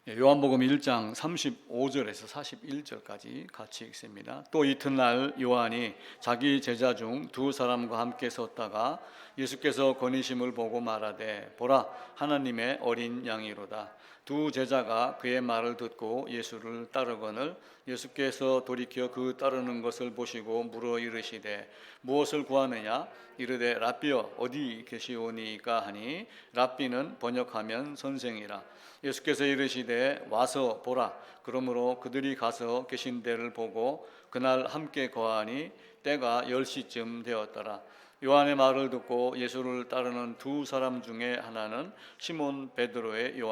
요한복음 1장 35절에서 41절까지 같이 읽습니다. 또 이튿날 요한이 자기 제자 중 두 사람과 함께 섰다가 예수께서 거니심을 보고 말하되 보라 하나님의 어린 양이로다. 두 제자가 그의 말을 듣고 예수를 따르거늘 예수께서 돌이켜 그 따르는 것을 보시고 물어 이르시되 무엇을 구하느냐 이르되 랍비여 어디 계시오니까 하니 랍비는 번역하면 선생이라. 예수께서 이르시되 와서 보라. 그러므로 그들이 가서 계신 데를 보고 그날 함께 거하니 때가 10시쯤 되었더라. 요한의 말을 듣고 예수를 따르는 두 사람 중에 하나는 시몬 베드로의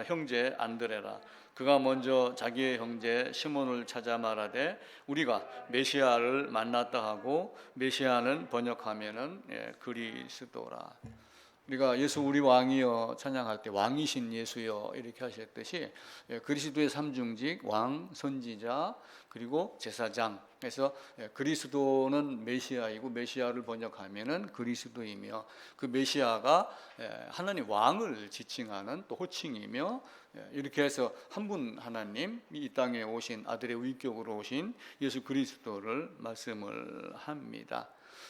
형제 안드레라. 그가 먼저 자기의 형제 시몬을 찾아 말하되 우리가 메시아를 만났다 하고 메시아는 번역하면은 그리스도라. 우리가 예수 우리 왕이여 찬양할 때 왕이신 예수여 이렇게 하셨듯이 그리스도의 삼중직 왕, 선지자 그리고 제사장. 그래서 그리스도는 메시아이고 메시아를 번역하면은 그리스도이며 그 메시아가 하나님 왕을 지칭하는 또 호칭이며 이렇게 해서 한 분 하나님 이 땅에 오신 아들의 위격으로 오신 예수 그리스도를 말씀을 합니다.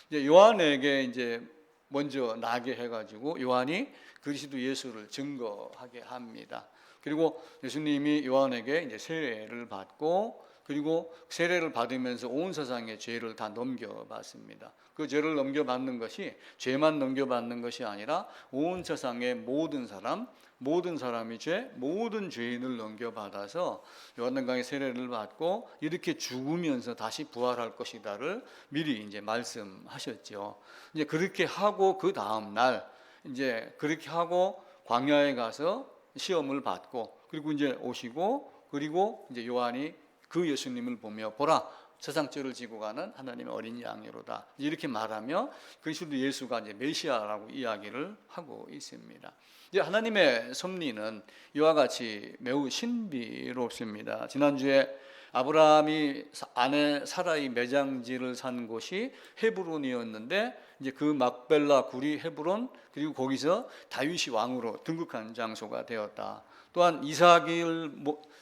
이제 요한에게 이제 먼저 나게 해가지고 요한이 그리스도 예수를 증거하게 합니다. 그리고 예수님이 요한에게 이제 세례를 받고 그리고 세례를 받으면서 온 세상의 죄를 다 넘겨받습니다. 그 죄를 넘겨받는 것이 죄만 넘겨받는 것이 아니라 온 세상의 모든 사람이 모든 죄인을 넘겨받아서 요한강의 세례를 받고 이렇게 죽으면서 다시 부활할 것이다를 미리 이제 말씀하셨죠. 이제 그렇게 하고 그 다음 날 이제 그렇게 하고 광야에 가서 시험을 받고 그리고 이제 오시고 그리고 이제 요한이 그 예수님을 보며 보라 세상 죄를 지고 가는 하나님의 어린 양이로다 이렇게 말하며 그리스도 예수가 이제 메시아라고 이야기를 하고 있습니다. 이제 하나님의 섭리는 이와 같이 매우 신비롭습니다. 지난주에 아브라함이 아내 사라의 매장지를 산 곳이 헤브론이었는데 이제 그 막벨라 굴이 헤브론 그리고 거기서 다윗이 왕으로 등극한 장소가 되었다. 또한 이삭을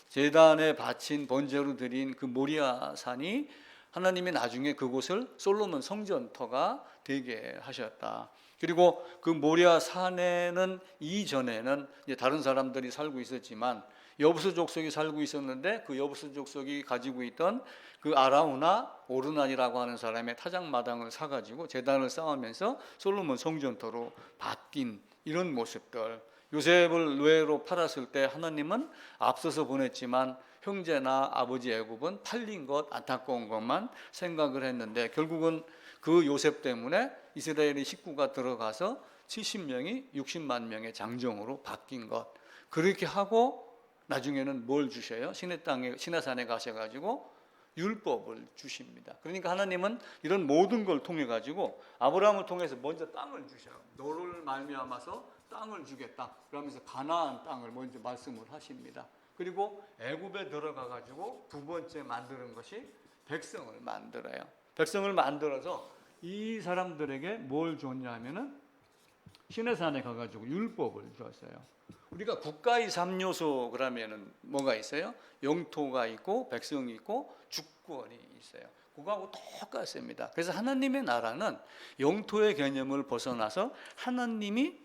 제단에 바친 번제로 드린 그 모리아 산이 하나님이 나중에 그곳을 솔로몬 성전터가 되게 하셨다. 그리고 그 모리아 산에는 이전에는 다른 사람들이 살고 있었지만 여부스 족속이 살고 있었는데 그 여부스 족속이 가지고 있던 그 아라우나 오르난이라고 하는 사람의 타작마당을 사가지고 제단을 쌓으면서 솔로몬 성전터로 바뀐 이런 모습들. 요셉을 노예로 팔았을 때 하나님은 앞서서 보냈지만 형제나 아버지 애굽은 팔린 것 안타까운 것만 생각을 했는데 결국은 그 요셉 때문에 이스라엘의 식구가 들어가서 70명이 60만 명의 장정으로 바뀐 것. 그렇게 하고 나중에는 뭘 주셔요? 시내산에 가셔가지고 율법을 주십니다. 그러니까 하나님은 이런 모든 걸 통해 가지고 아브라함을 통해서 먼저 땅을 주셔요. 너를 말미암아서 땅을 주겠다. 그러면서 가나안 땅을 먼저 말씀을 하십니다. 그리고 애굽에 들어가 가지고 두 번째 만드는 것이 백성을 만들어요. 백성을 만들어서 이 사람들에게 뭘 줬냐 하면은 시내산에 가가지고 율법을 줬어요. 우리가 국가의 3요소 그러면은 뭐가 있어요? 영토가 있고 백성이 있고 주권이 있어요. 그거하고 똑같습니다. 그래서 하나님의 나라는 영토의 개념을 벗어나서 하나님이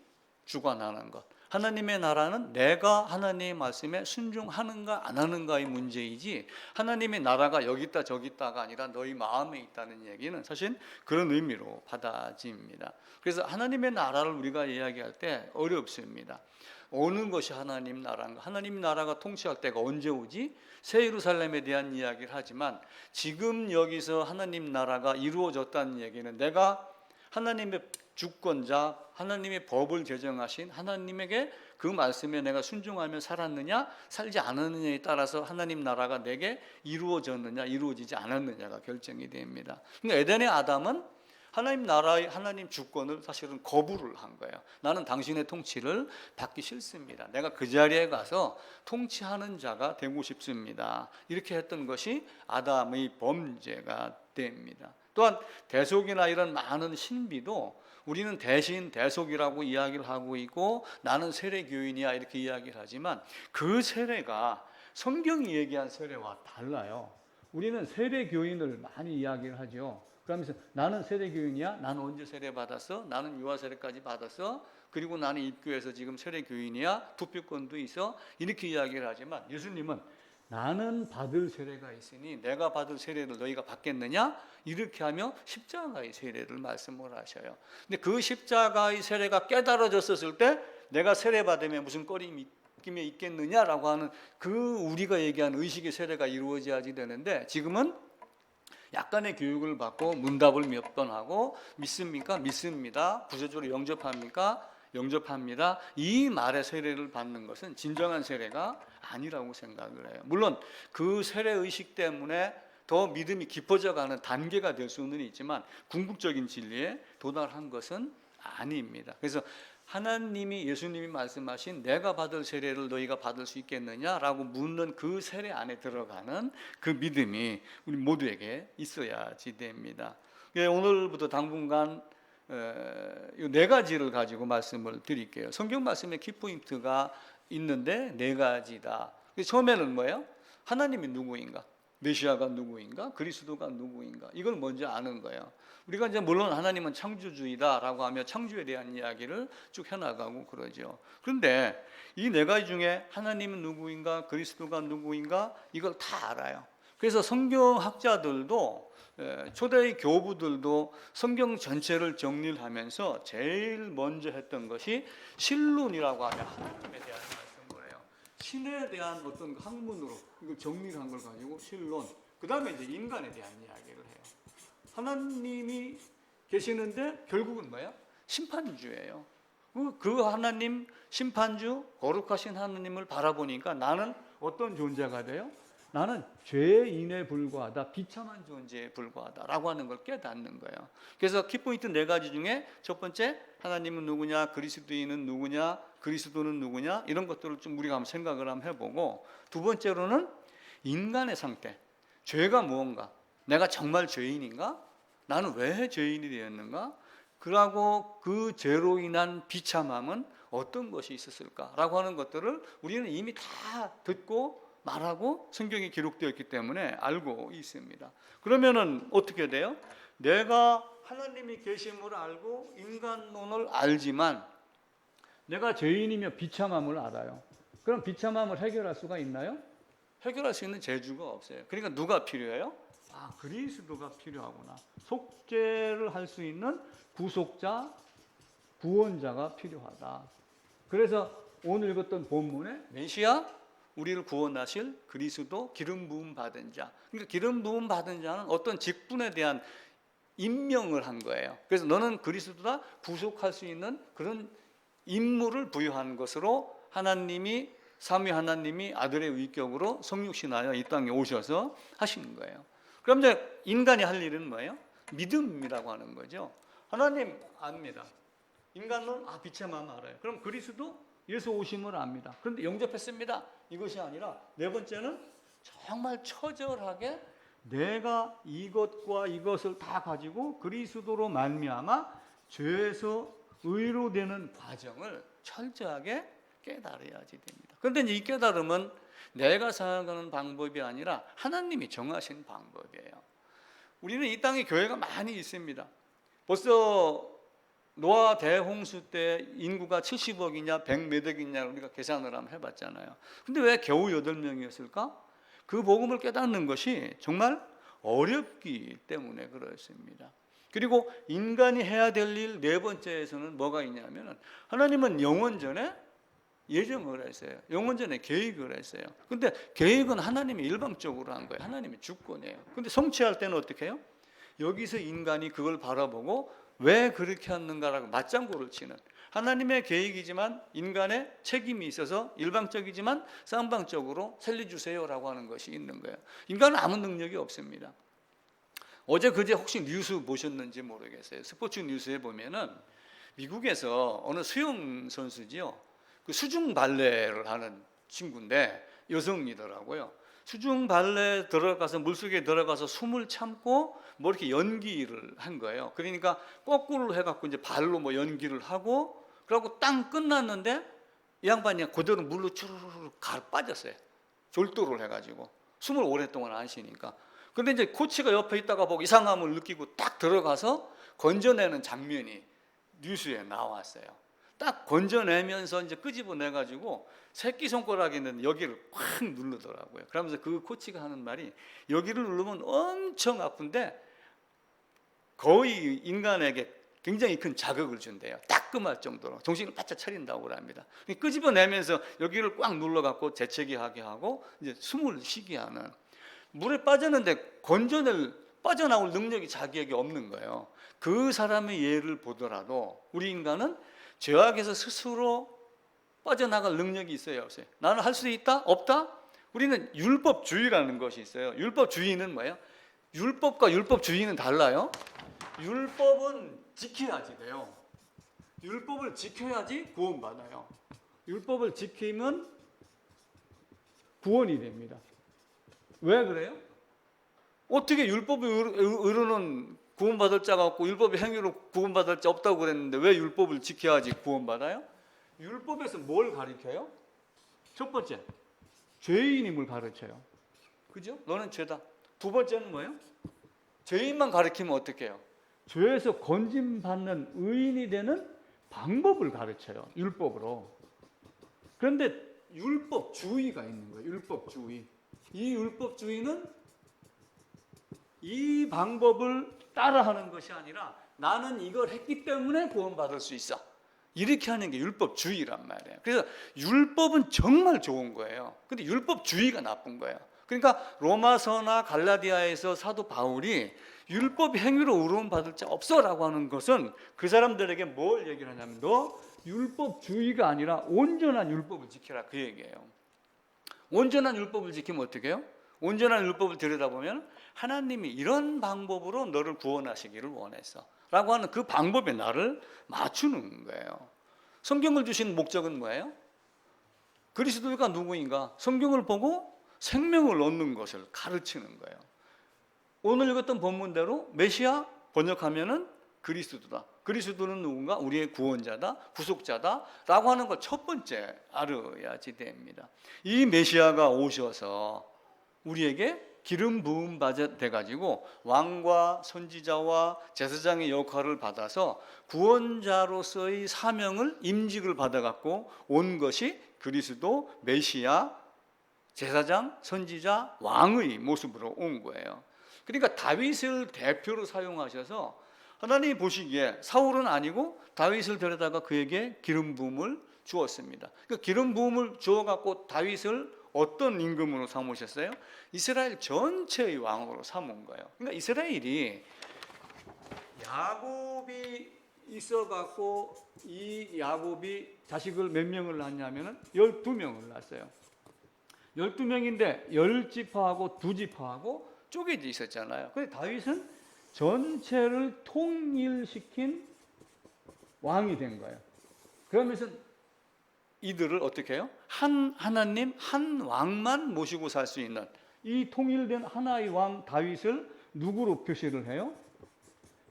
주관하는 것. 하나님의 나라는 내가 하나님의 말씀에 순종하는가 안 하는가의 문제이지 하나님의 나라가 여기 있다 저기 있다가 아니라 너희 마음에 있다는 얘기는 사실 그런 의미로 받아집니다. 그래서 하나님의 나라를 우리가 이야기할 때 어렵습니다. 오는 것이 하나님 나라인가? 하나님 나라가 통치할 때가 언제 오지? 새 예루살렘에 대한 이야기를 하지만 지금 여기서 하나님 나라가 이루어졌다는 얘기는 내가 하나님의 주권자, 하나님의 법을 제정하신 하나님에게 그 말씀에 내가 순종하며 살았느냐 살지 않았느냐에 따라서 하나님 나라가 내게 이루어졌느냐 이루어지지 않았느냐가 결정이 됩니다. 그러니까 에덴의 아담은 하나님 나라의 하나님 주권을 사실은 거부를 한 거예요. 나는 당신의 통치를 받기 싫습니다. 내가 그 자리에 가서 통치하는 자가 되고 싶습니다. 이렇게 했던 것이 아담의 범죄가 됩니다. 또한 대속이나 이런 많은 신비도 우리는 대신 대속이라고 이야기를 하고 있고 나는 세례교인이야 이렇게 이야기를 하지만 그 세례가 성경이 얘기한 세례와 달라요. 우리는 세례교인을 많이 이야기를 하죠. 그러면서 나는 세례교인이야? 나는 언제 세례 받았어? 나는 유아 세례까지 받았어? 그리고 나는 입교해서 지금 세례교인이야? 투표권도 있어? 이렇게 이야기를 하지만 예수님은 나는 받을 세례가 있으니 내가 받을 세례를 너희가 받겠느냐? 이렇게 하며 십자가의 세례를 말씀을 하셔요. 근데 그 십자가의 세례가 깨달아졌을 때 내가 세례 받으면 무슨 꺼림이 있겠느냐라고 하는 그 우리가 얘기하는 의식의 세례가 이루어져야지 되는데 지금은 약간의 교육을 받고 문답을 몇 번 하고 믿습니까? 믿습니다. 구체적으로 영접합니까? 영접합니다. 이 말의 세례를 받는 것은 진정한 세례가 아니라고 생각을 해요. 물론 그 세례 의식 때문에 더 믿음이 깊어져가는 단계가 될 수는 있지만 궁극적인 진리에 도달한 것은 아닙니다. 그래서 하나님이 예수님이 말씀하신 내가 받을 세례를 너희가 받을 수 있겠느냐라고 묻는 그 세례 안에 들어가는 그 믿음이 우리 모두에게 있어야지 됩니다. 오늘부터 당분간 이 네 가지를 가지고 말씀을 드릴게요. 성경 말씀에 키포인트가 있는데 네 가지다. 처음에는 뭐예요? 하나님이 누구인가? 메시아가 누구인가? 그리스도가 누구인가? 이걸 먼저 아는 거예요. 우리가 이제 물론 하나님은 창조주의다라고 하며 창조에 대한 이야기를 쭉 해나가고 그러죠. 그런데 이 네 가지 중에 하나님은 누구인가? 그리스도가 누구인가? 이걸 다 알아요. 그래서 성경학자들도 초대의 교부들도 성경 전체를 정리를 하면서 제일 먼저 했던 것이 신론이라고 하면 하나님에 대한 말씀을 해요. 신에 대한 어떤 학문으로 이걸 정리를 한 걸 가지고 신론. 그 다음에 이제 인간에 대한 이야기를 해요. 하나님이 계시는데 결국은 뭐야? 심판주예요. 그 하나님 심판주 거룩하신 하나님을 바라보니까 나는 어떤 존재가 돼요? 나는 죄인에 불과하다, 비참한 존재에 불과하다라고 하는 걸 깨닫는 거예요. 그래서 키포인트 네 가지 중에 첫 번째 하나님은 누구냐, 그리스도인은 누구냐, 그리스도는 누구냐 이런 것들을 좀 우리가 한번 생각을 한번 해보고 두 번째로는 인간의 상태, 죄가 무언가, 내가 정말 죄인인가? 나는 왜 죄인이 되었는가? 그러고 그 죄로 인한 비참함은 어떤 것이 있었을까라고 하는 것들을 우리는 이미 다 듣고 말하고 성경에 기록되어 있기 때문에 알고 있습니다. 그러면은 어떻게 돼요? 내가 하나님이 계심을 알고 인간론을 알지만 내가 죄인이며 비참함을 알아요. 그럼 비참함을 해결할 수가 있나요? 해결할 수 있는 재주가 없어요. 그러니까 누가 필요해요? 그리스도가 필요하구나. 속죄를 할 수 있는 구속자, 구원자가 필요하다. 그래서 오늘 읽었던 본문에 메시아, 우리를 구원하실 그리스도, 기름 부음 받은 자. 그러니까 기름 부음 받은 자는 어떤 직분에 대한 임명을 한 거예요. 그래서 너는 그리스도다, 구속할 수 있는 그런 임무를 부여한 것으로 하나님이 삼위 하나님이 아들의 위격으로 성육신하여 이 땅에 오셔서 하시는 거예요. 그럼 이제 인간이 할 일은 뭐예요? 믿음이라고 하는 거죠. 하나님 압니다. 인간은 비참함 알아요. 그럼 그리스도 예수 오심을 압니다. 그런데 영접했습니다. 이것이 아니라 네 번째는 정말 처절하게 내가 이것과 이것을 다 가지고 그리스도로 말미암아 죄에서 의로 되는 과정을 철저하게 깨달아야지 됩니다. 그런데 이 깨달음은 내가 생각하는 방법이 아니라 하나님이 정하신 방법이에요. 우리는 이 땅에 교회가 많이 있습니다. 벌써 노아 대홍수 때 인구가 70억이냐 100몇 억이냐 우리가 계산을 한번 해봤잖아요. 근데 왜 겨우 8명이었을까? 그 복음을 깨닫는 것이 정말 어렵기 때문에 그렇습니다. 그리고 인간이 해야 될 일 네 번째에서는 뭐가 있냐면 하나님은 영원전에 예정을 했어요. 영원전에 계획을 했어요. 근데 계획은 하나님이 일방적으로 한 거예요. 하나님의 주권이에요. 근데 성취할 때는 어떻게 해요? 여기서 인간이 그걸 바라보고 왜 그렇게 하는가라고 맞장구를 치는, 하나님의 계획이지만 인간의 책임이 있어서 일방적이지만 쌍방적으로 살려주세요라고 하는 것이 있는 거예요. 인간은 아무 능력이 없습니다. 어제 그제 혹시 뉴스 보셨는지 모르겠어요. 스포츠 뉴스에 보면은 미국에서 어느 수영 선수지요. 그 수중 발레를 하는 친구인데 여성이더라고요. 수중 발레에 들어가서 물속에 들어가서 숨을 참고 뭐 이렇게 연기를 한 거예요. 그러니까 거꾸로 해갖고 이제 발로 뭐 연기를 하고 그러고 땅 끝났는데 이 양반이 그대로 물로 추르르 가 빠졌어요. 졸도를 해가지고 숨을 오랫동안 안 쉬니까. 근데 이제 코치가 옆에 있다가 보고 이상함을 느끼고 딱 들어가서 건져내는 장면이 뉴스에 나왔어요. 딱 건져내면서 이제 끄집어내가지고 새끼손가락에 있는 여기를 확 누르더라고요. 그러면서 그 코치가 하는 말이 여기를 누르면 엄청 아픈데 거의 인간에게 굉장히 큰 자극을 준대요. 따끔할 정도로 정신을 바짝 차린다고 합니다. 끄집어내면서 여기를 꽉 눌러갖고 재채기하게 하고 이제 숨을 쉬게 하는. 물에 빠졌는데 빠져나올 능력이 자기에게 없는 거예요. 그 사람의 예를 보더라도 우리 인간은 죄악에서 스스로 빠져나갈 능력이 있어요, 없어요? 나는 할 수 있다? 없다? 우리는 율법주의라는 것이 있어요. 율법주의는 뭐예요? 율법과 율법주의는 달라요. 율법은 지켜야지 돼요. 율법을 지켜야지 구원받아요. 율법을 지키면 구원이 됩니다. 왜 그래요? 어떻게 율법이 의로는 구원받을 자가 없고 율법의 행위로 구원받을 자 없다고 그랬는데 왜 율법을 지켜야지 구원받아요? 율법에서 뭘 가르쳐요? 첫 번째, 죄인임을 가르쳐요. 그죠? 너는 죄다. 두 번째는 뭐예요? 죄인만 가르치면 어떻게 해요? 죄에서 건짐받는 의인이 되는 방법을 가르쳐요. 율법으로. 그런데 율법주의가 있는 거예요. 율법주의. 이 율법주의는 이 방법을 따라하는 것이 아니라 나는 이걸 했기 때문에 구원받을 수 있어. 이렇게 하는 게 율법주의란 말이에요. 그래서 율법은 정말 좋은 거예요. 근데 율법주의가 나쁜 거예요. 그러니까 로마서나 갈라디아에서 사도 바울이 율법 행위로 의로움 받을 자 없어라고 하는 것은 그 사람들에게 뭘 얘기를 하냐면 너 율법주의가 아니라 온전한 율법을 지켜라 그 얘기예요. 온전한 율법을 지키면 어떻게 해요? 온전한 율법을 들여다보면 하나님이 이런 방법으로 너를 구원하시기를 원했어 라고 하는 그 방법에 나를 맞추는 거예요. 성경을 주신 목적은 뭐예요? 그리스도가 누구인가? 성경을 보고 생명을 얻는 것을 가르치는 거예요. 오늘 읽었던 본문대로 메시아 번역하면은 그리스도다. 그리스도는 누군가? 우리의 구원자다, 구속자다 라고 하는 것 첫 번째 알아야지 됩니다. 이 메시아가 오셔서 우리에게 기름 부음 받아가지고 왕과 선지자와 제사장의 역할을 받아서 구원자로서의 사명을 임직을 받아갖고 온 것이 그리스도 메시아 제사장, 선지자, 왕의 모습으로 온 거예요. 그러니까 다윗을 대표로 사용하셔서 하나님이 보시기에 사울은 아니고 다윗을 데려다가 그에게 기름 부음을 주었습니다. 그 기름 부음을 주어갖고 다윗을 어떤 임금으로 삼으셨어요? 이스라엘 전체의 왕으로 삼은 거예요. 그러니까 이스라엘이 야곱이 있어갖고 이 야곱이 자식을 몇 명을 낳냐면은 12명을 낳았어요. 12명인데 10지파하고 2지파하고 쪼개져 있었잖아요. 근데 다윗은 전체를 통일시킨 왕이 된 거예요. 그러면서 이들을 어떻게 해요? 한 하나님, 한 왕만 모시고 살 수 있는 이 통일된 하나의 왕 다윗을 누구로 표시를 해요?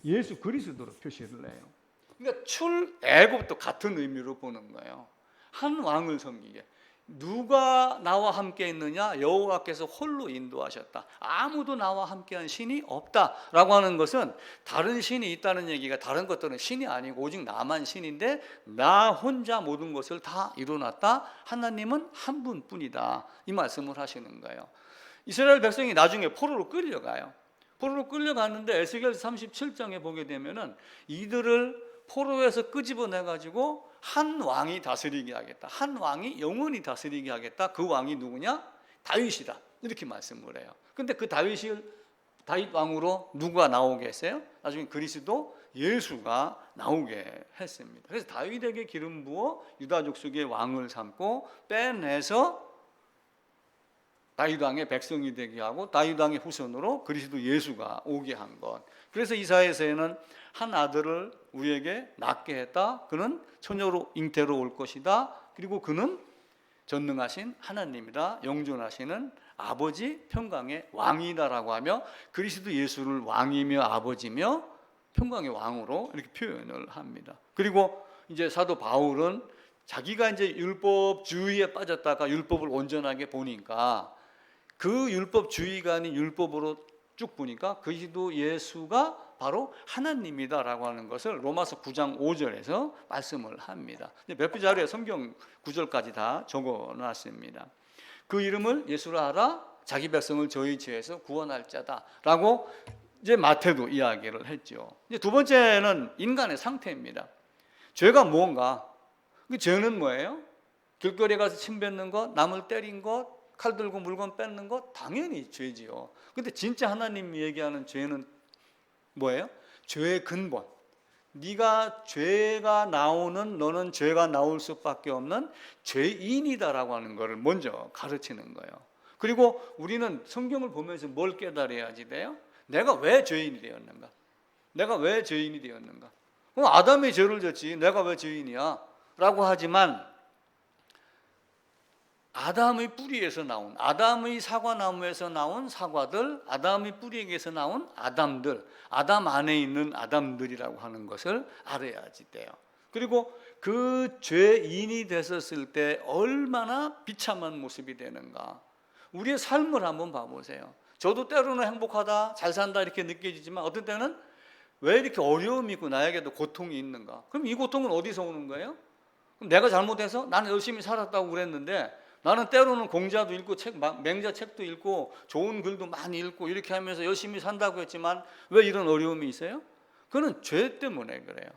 예수 그리스도로 표시를 해요. 그러니까 출애굽도 같은 의미로 보는 거예요. 한 왕을 섬기게. 누가 나와 함께 있느냐? 여호와께서 홀로 인도하셨다. 아무도 나와 함께한 신이 없다라고 하는 것은 다른 신이 있다는 얘기가 다른 것들은 신이 아니고 오직 나만 신인데 나 혼자 모든 것을 다 이뤄놨다. 하나님은 한 분뿐이다. 이 말씀을 하시는 거예요. 이스라엘 백성이 나중에 포로로 끌려가요. 포로로 끌려가는데 에스겔 37장에 보게 되면은 이들을 포로에서 끄집어내 가지고 한 왕이 다스리게 하겠다. 한 왕이 영원히 다스리게 하겠다. 그 왕이 누구냐? 다윗이다. 이렇게 말씀을 해요. 근데 그 다윗 왕으로 누가 나오게 했어요? 나중에 그리스도 예수가 나오게 했습니다. 그래서 다윗에게 기름 부어 유다 족속의 왕을 삼고 빼내서 다윗 왕의 백성이 되게 하고 다윗 왕의 후손으로 그리스도 예수가 오게 한 것. 그래서 이사야서에는 한 아들을 우리에게 낳게 했다. 그는 처녀로 잉태로 올 것이다. 그리고 그는 전능하신 하나님이다, 영존하시는 아버지, 평강의 왕이다라고 하며 그리스도 예수를 왕이며 아버지며 평강의 왕으로 이렇게 표현을 합니다. 그리고 이제 사도 바울은 자기가 이제 율법주의에 빠졌다가 율법을 온전하게 보니까 그 율법주의가 아닌 율법으로 쭉 보니까 그리스도 예수가 바로 하나님이다라고 하는 것을 로마서 9장 5절에서 말씀을 합니다. 몇 부 자료에 성경 구절까지 다 적어놨습니다. 그 이름을 예수라 하라, 자기 백성을 저희 죄에서 구원할 자다라고 이제 마태도 이야기를 했죠. 이제 두 번째는 인간의 상태입니다. 죄가 뭔가? 그 죄는 뭐예요? 길거리에 가서 침 뱉는 것, 남을 때린 것, 칼 들고 물건 뺏는 것, 당연히 죄지요. 근데 진짜 하나님이 얘기하는 죄는 뭐예요? 죄의 근본. 네가 죄가 나오는, 너는 죄가 나올 수밖에 없는 죄인이다라고 하는 것을 먼저 가르치는 거예요. 그리고 우리는 성경을 보면서 뭘 깨달아야지 돼요? 내가 왜 죄인이 되었는가? 내가 왜 죄인이 되었는가? 아담이 죄를 졌지 내가 왜 죄인이야? 라고 하지만 아담의 뿌리에서 나온, 아담의 사과나무에서 나온 사과들, 아담의 뿌리에서 나온 아담들, 아담 안에 있는 아담들이라고 하는 것을 알아야지 돼요. 그리고 그 죄인이 됐었을 때 얼마나 비참한 모습이 되는가. 우리의 삶을 한번 봐보세요. 저도 때로는 행복하다, 잘 산다 이렇게 느껴지지만 어떤 때는 왜 이렇게 어려움이 있고 나에게도 고통이 있는가? 그럼 이 고통은 어디서 오는 거예요? 그럼 내가 잘못해서 나는 열심히 살았다고 그랬는데 나는 때로는 공자도 읽고 맹자 책도 읽고 좋은 글도 많이 읽고 이렇게 하면서 열심히 산다고 했지만 왜 이런 어려움이 있어요? 그건 죄 때문에 그래요.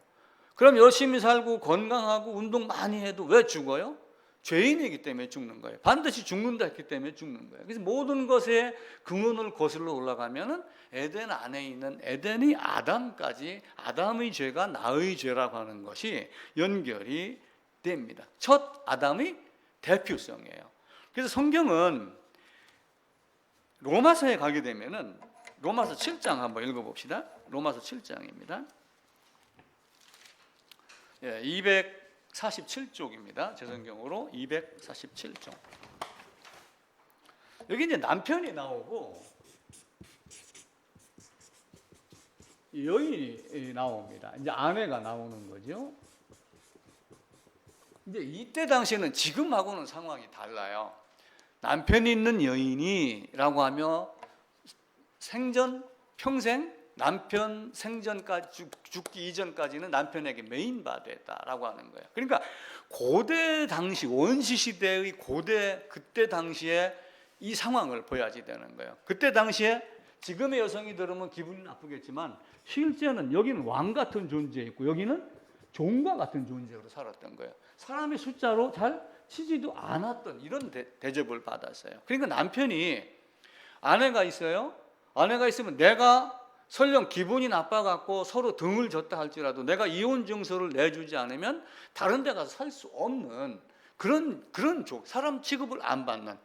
그럼 열심히 살고 건강하고 운동 많이 해도 왜 죽어요? 죄인이기 때문에 죽는 거예요. 반드시 죽는다 했기 때문에 죽는 거예요. 그래서 모든 것의 근원을 거슬러 올라가면은 에덴 안에 있는 에덴이 아담까지 아담의 죄가 나의 죄라고 하는 것이 연결이 됩니다. 첫 아담의 대표성이에요. 그래서 성경은 로마서에 가게 되면은 로마서 7장 한번 읽어봅시다. 로마서 7장입니다. 247쪽입니다. 제 성경으로 247쪽. 여기 이제 남편이 나오고 여인이 나옵니다. 이제 아내가 나오는 거죠. 이제 이때 당시에는 지금하고는 상황이 달라요. 남편이 있는 여인이라고 하며 생전 평생 남편 생전까지 죽기 이전까지는 남편에게 매인받았다라고 하는 거예요. 그러니까 고대 당시 원시 시대의 그때 당시에 이 상황을 보여야지 되는 거예요. 그때 당시에 지금의 여성이 들으면 기분이 나쁘겠지만 실제는 여기는 왕 같은 존재였고 여기는 종과 같은 존재로 살았던 거예요. 사람의 숫자로 잘 치지도 않았던 이런 대접을 받았어요. 그러니까 남편이 아내가 있어요. 아내가 있으면 내가 설령 기분이 나빠갖고 서로 등을 졌다 할지라도 내가 이혼 증서를 내주지 않으면 다른 데 가서 살 수 없는 그런 사람 취급을 안 받는,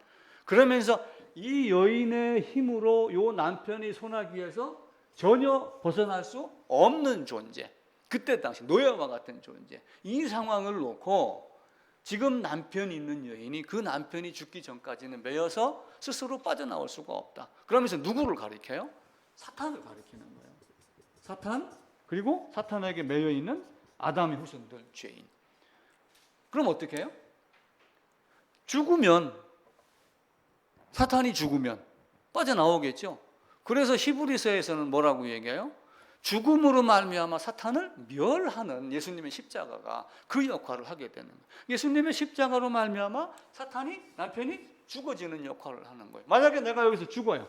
그러면서 이 여인의 힘으로 요 남편이 손하기 위해서 전혀 벗어날 수 없는 존재, 그때 당시 노예와 같은 존재, 이 상황을 놓고 지금 남편이 있는 여인이 그 남편이 죽기 전까지는 매여서 스스로 빠져나올 수가 없다. 그러면서 누구를 가리켜요? 사탄을 가리키는 거예요. 사탄, 그리고 사탄에게 매여 있는 아담의 후손들, 죄인. 그럼 어떻게 해요? 죽으면, 사탄이 죽으면 빠져나오겠죠. 그래서 히브리서에서는 뭐라고 얘기해요? 죽음으로 말미암아 사탄을 멸하는 예수님의 십자가가 그 역할을 하게 되는 거예요. 예수님의 십자가로 말미암아 사탄이, 남편이 죽어지는 역할을 하는 거예요. 만약에 내가 여기서 죽어요.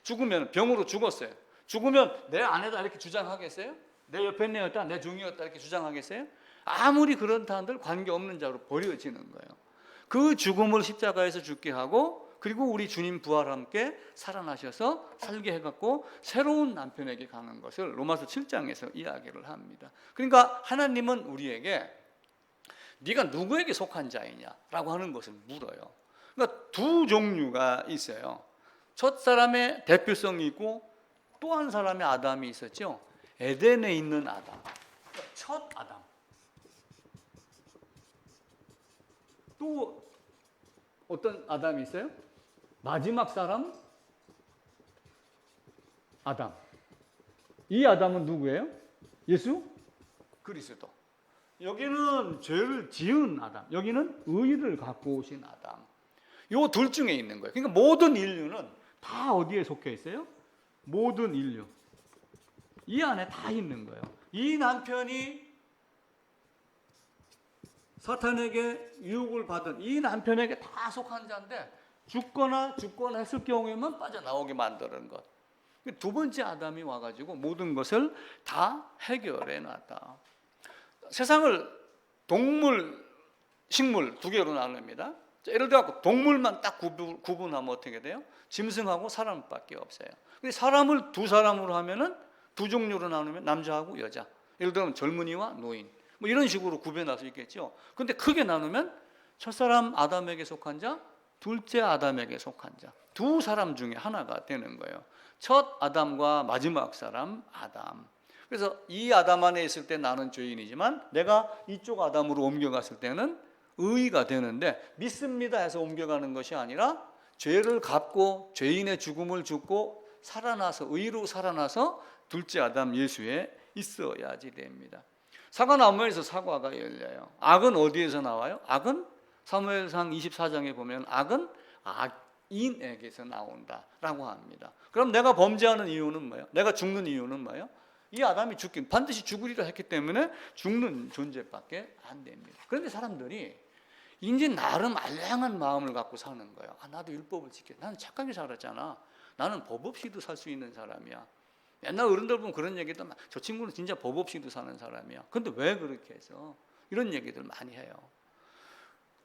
죽으면 병으로 죽었어요. 죽으면 내 아내다 이렇게 주장하겠어요? 내 옆에 있는 여자 내 종이었다 이렇게 주장하겠어요? 아무리 그렇다 한들 관계없는 자로 버려지는 거예요. 그 죽음을 십자가에서 죽게 하고 그리고 우리 주님 부활과 함께 살아나셔서 살게 해갖고 새로운 남편에게 가는 것을 로마서 7장에서 이야기를 합니다. 그러니까 하나님은 우리에게 네가 누구에게 속한 자이냐라고 하는 것을 물어요. 그러니까 두 종류가 있어요. 첫 사람의 대표성이 있고 또 한 사람의 아담이 있었죠. 에덴에 있는 아담, 첫 아담. 또 어떤 아담이 있어요? 마지막 사람 아담. 이 아담은 누구예요? 예수 그리스도. 여기는 죄를 지은 아담, 여기는 의를 갖고 오신 아담. 요 둘 중에 있는 거예요. 그러니까 모든 인류는 다 어디에 속해 있어요? 모든 인류. 이 안에 다 있는 거예요. 이 남편이 사탄에게 유혹을 받은 이 남편에게 다 속한 자인데 죽거나 했을 경우에만 빠져나오게 만드는 것. 두 번째 아담이 와가지고 모든 것을 다 해결해 놨다. 세상을 동물, 식물 두 개로 나눕니다. 예를 들어 동물만 딱 구분하면 어떻게 돼요? 짐승하고 사람밖에 없어요. 근데 사람을 두 사람으로 하면은 두 종류로 나누면 남자하고 여자. 예를 들면 젊은이와 노인. 뭐 이런 식으로 구별할 수 있겠죠. 근데 크게 나누면 첫사람 아담에게 속한 자, 둘째 아담에게 속한 자. 두 사람 중에 하나가 되는 거예요. 첫 아담과 마지막 사람 아담. 그래서 이 아담 안에 있을 때 나는 죄인이지만 내가 이쪽 아담으로 옮겨갔을 때는 의가 되는데 믿습니다 해서 옮겨가는 것이 아니라 죄를 갚고 죄인의 죽음을 죽고 살아나서 의로 살아나서 둘째 아담 예수에 있어야지 됩니다. 사과나무에서 사과가 열려요. 악은 어디에서 나와요? 악은 사무엘상 24장에 보면 악은 악인에게서 나온다라고 합니다. 그럼 내가 범죄하는 이유는 뭐예요? 내가 죽는 이유는 뭐예요? 이 아담이 반드시 죽으리라 했기 때문에 죽는 존재밖에 안 됩니다. 그런데 사람들이 이제 나름 알량한 마음을 갖고 사는 거예요. 나도 율법을 지켜. 나는 착하게 살았잖아. 나는 법 없이도 살 수 있는 사람이야. 옛날 어른들 보면 그런 얘기도 저 친구는 진짜 법 없이도 사는 사람이야. 근데 왜 그렇게 해서? 이런 얘기들 많이 해요.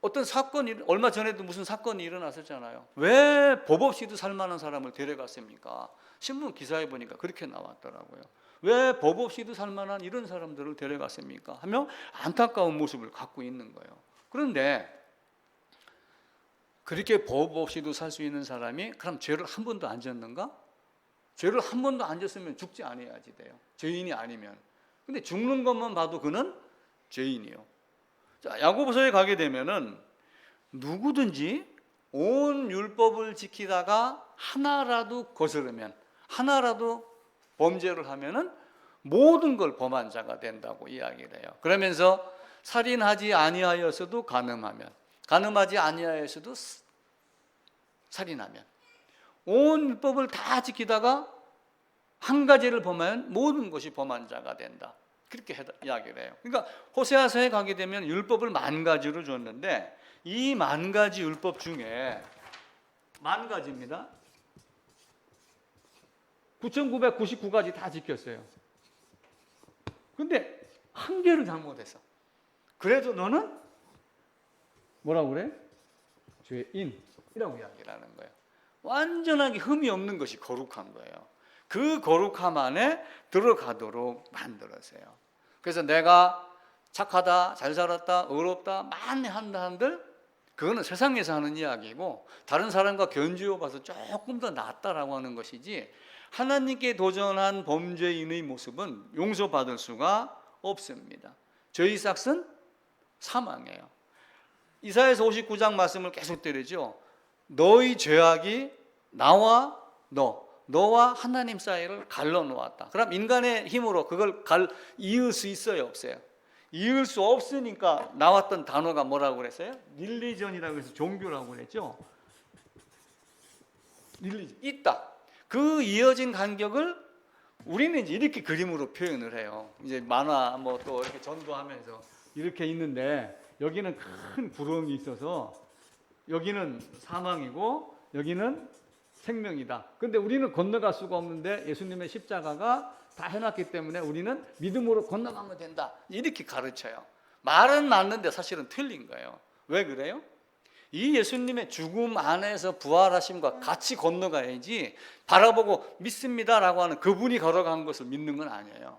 어떤 사건이 얼마 전에도 무슨 사건이 일어났었잖아요. 왜 법 없이도 살 만한 사람을 데려갔습니까? 신문 기사에 보니까 그렇게 나왔더라고요. 왜 법 없이도 살 만한 이런 사람들을 데려갔습니까? 하며 안타까운 모습을 갖고 있는 거예요. 그런데 그렇게 법 없이도 살 수 있는 사람이 그럼 죄를 한 번도 안 졌는가? 죄를 한 번도 안 졌으면 죽지 않아야지 돼요. 죄인이 아니면. 근데 죽는 것만 봐도 그는 죄인이요. 자, 야고보서에 가게 되면은 누구든지 온 율법을 지키다가 하나라도 거스르면, 하나라도 범죄를 하면은 모든 걸 범한 자가 된다고 이야기를 해요. 그러면서 살인하지 아니하였어도 간음하면, 간음하지 아니하였어도 살인하면, 온 율법을 다 지키다가 한 가지를 범하면 모든 것이 범한 자가 된다. 그렇게 이야기를 해요. 그러니까 호세아서에 가게 되면 율법을 10,000가지로 줬는데 이 10,000가지 율법 중에 10,000가지입니다. 9,999가지 다 지켰어요. 근데 한 개를 잘못했어. 그래도 너는 뭐라고 그래? 죄인이라고 이야기를 하는 거예요. 완전하게 흠이 없는 것이 거룩한 거예요. 그 거룩함 안에 들어가도록 만들었어요. 그래서 내가 착하다, 잘 살았다, 의롭다 많이 한다 한들 그거는 세상에서 하는 이야기고 다른 사람과 견주어 봐서 조금 더 낫다라고 하는 것이지 하나님께 도전한 범죄인의 모습은 용서받을 수가 없습니다. 죄의 삭은 사망이에요. 이사야서 59장 말씀을 계속 드리죠. 너의 죄악이 나와 너와 하나님 사이를 갈라놓았다. 그럼 인간의 힘으로 그걸 이을 수 있어요, 없어요? 이을 수 없으니까 나왔던 단어가 뭐라고 그랬어요? 릴리전이라고 해서 종교라고 그랬죠. 릴리전 있다. 그 이어진 간격을 우리는 이제 이렇게 그림으로 표현을 해요. 이제 만화 뭐 또 이렇게 전도하면서 이렇게 있는데 여기는 큰 구렁이 있어서 여기는 사망이고 여기는 생명이다. 근데 우리는 건너갈 수가 없는데 예수님의 십자가가 다 해놨기 때문에 우리는 믿음으로 건너가면 된다. 이렇게 가르쳐요. 말은 맞는데 사실은 틀린 거예요. 왜 그래요? 이 예수님의 죽음 안에서 부활하심과 같이 건너가야지 바라보고 믿습니다라고 하는 그분이 걸어간 것을 믿는 건 아니에요.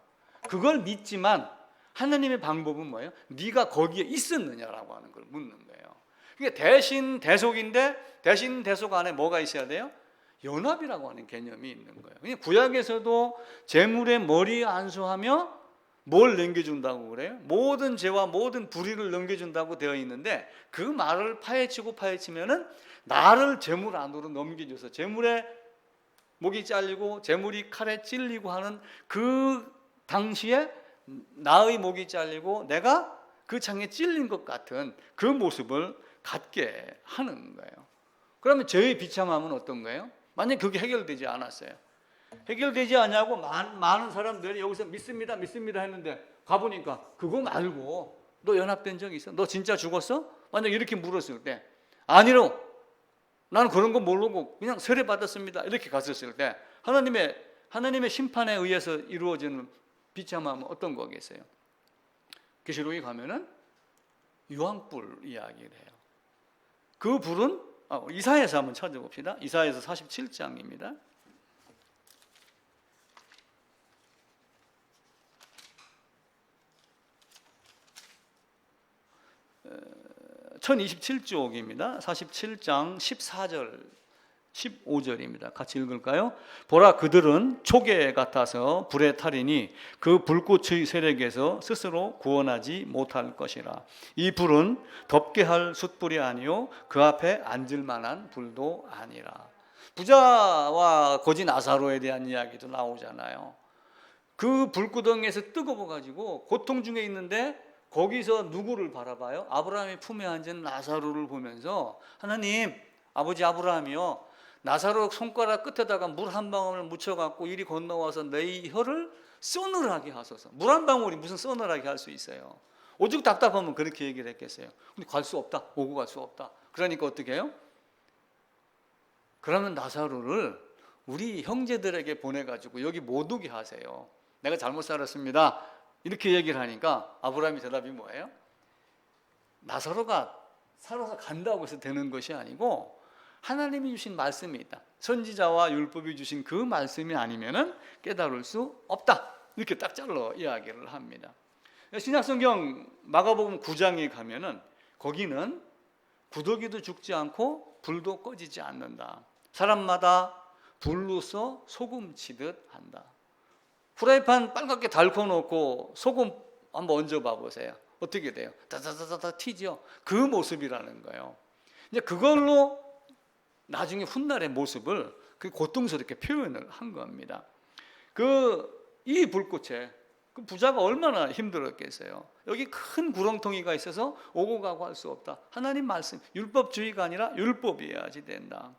그걸 믿지만 하나님의 방법은 뭐예요? 네가 거기에 있었느냐라고 하는 걸 묻는 거예요. 그게 대신 대속인데 대신 대속 안에 뭐가 있어야 돼요? 연합이라고 하는 개념이 있는 거예요. 구약에서도 제물의 머리 안수하며 뭘 넘겨준다고 그래요? 모든 죄와 모든 불의를 넘겨준다고 되어 있는데 그 말을 파헤치면은 나를 재물 안으로 넘겨줘서 재물에 목이 잘리고 재물이 칼에 찔리고 하는 그 당시에 나의 목이 잘리고 내가 그 창에 찔린 것 같은 그 모습을 갖게 하는 거예요. 그러면 죄의 비참함은 어떤 거예요? 만약에 그게 해결되지 않았어요. 해결되지 않냐고 많은 사람들이 여기서 믿습니다 했는데 가보니까 그거 말고 너 연합된 적 있어? 너 진짜 죽었어? 만약에 이렇게 물었을 때 아니로 나는 그런 거 모르고 그냥 세례 받았습니다 이렇게 갔었을 때 하나님의 심판에 의해서 이루어지는 비참함은 어떤 거겠어요? 계시록에 가면은 유황불 이야기를 해요. 그 불은 이사야서 한번 찾아봅시다. 이사야서 47장입니다. 1027쪽입니다. 47장 14절 15절입니다. 같이 읽을까요? 보라, 그들은 초계 같아서 불에 타리니 그 불꽃의 세력에서 스스로 구원하지 못할 것이라. 이 불은 덮게 할 숯불이 아니요 그 앞에 앉을 만한 불도 아니라. 부자와 거지 나사로에 대한 이야기도 나오잖아요. 그 불구덩이에서 뜨거워가지고 고통 중에 있는데 거기서 누구를 바라봐요? 아브라함의 품에 앉은 나사로를 보면서 하나님, 아버지 아브라함이요, 나사로 손가락 끝에다가 물 한 방울을 묻혀갖고 이리 건너와서 내 혀를 서늘하게 하소서. 물 한 방울이 무슨 서늘하게 할 수 있어요? 오죽 답답하면 그렇게 얘기를 했겠어요. 근데 갈 수 없다, 오고 갈 수 없다. 그러니까 어떻게 해요? 그러면 나사로를 우리 형제들에게 보내가지고 여기 못 오게 하세요. 내가 잘못 살았습니다 이렇게 얘기를 하니까 아브라함의 대답이 뭐예요? 나사로가 살아서 간다고 해서 되는 것이 아니고 하나님이 주신 말씀이 있다. 선지자와 율법이 주신 그 말씀이 아니면은 깨달을 수 없다. 이렇게 딱 잘라 이야기를 합니다. 신약성경 마가복음 9장에 가면은 거기는 구더기도 죽지 않고 불도 꺼지지 않는다. 사람마다 불로서 소금 치듯 한다. 프라이팬 빨갛게 달궈 놓고 소금 한번 얹어봐 보세요. 어떻게 돼요? 다다다다 튀죠. 그 모습이라는 거예요. 이제 그걸로 나중에 훗날의 모습을 그 고통스럽게 표현을 한 겁니다. 이 불꽃에 그 부자가 얼마나 힘들었겠어요. 여기 큰 구렁텅이가 있어서 오고 가고 할 수 없다. 하나님 말씀, 율법주의가 아니라 율법이어야지 된다.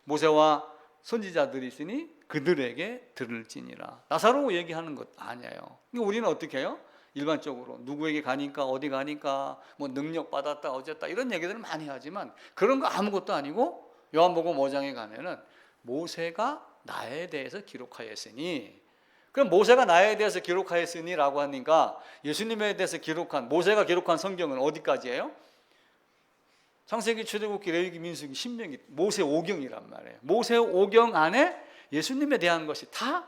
모세와 선지자들이 있으니 그들에게 들을지니라. 나사로 얘기하는 것 아니에요. 우리는 어떻게 해요? 일반적으로 누구에게 가니까 어디 가니까 뭐 능력 받았다 어쨌다 이런 얘기들을 많이 하지만 그런 거 아무것도 아니고 요한복음 5장에 가면은 모세가 나에 대해서 기록하였으니, 그럼 모세가 나에 대해서 기록하였으니라고 하니까 예수님에 대해서 모세가 기록한 성경은 어디까지예요? 창세기, 출애굽기, 레위기, 민수기, 신명기, 모세 오경이란 말이에요. 모세 오경 안에 예수님에 대한 것이 다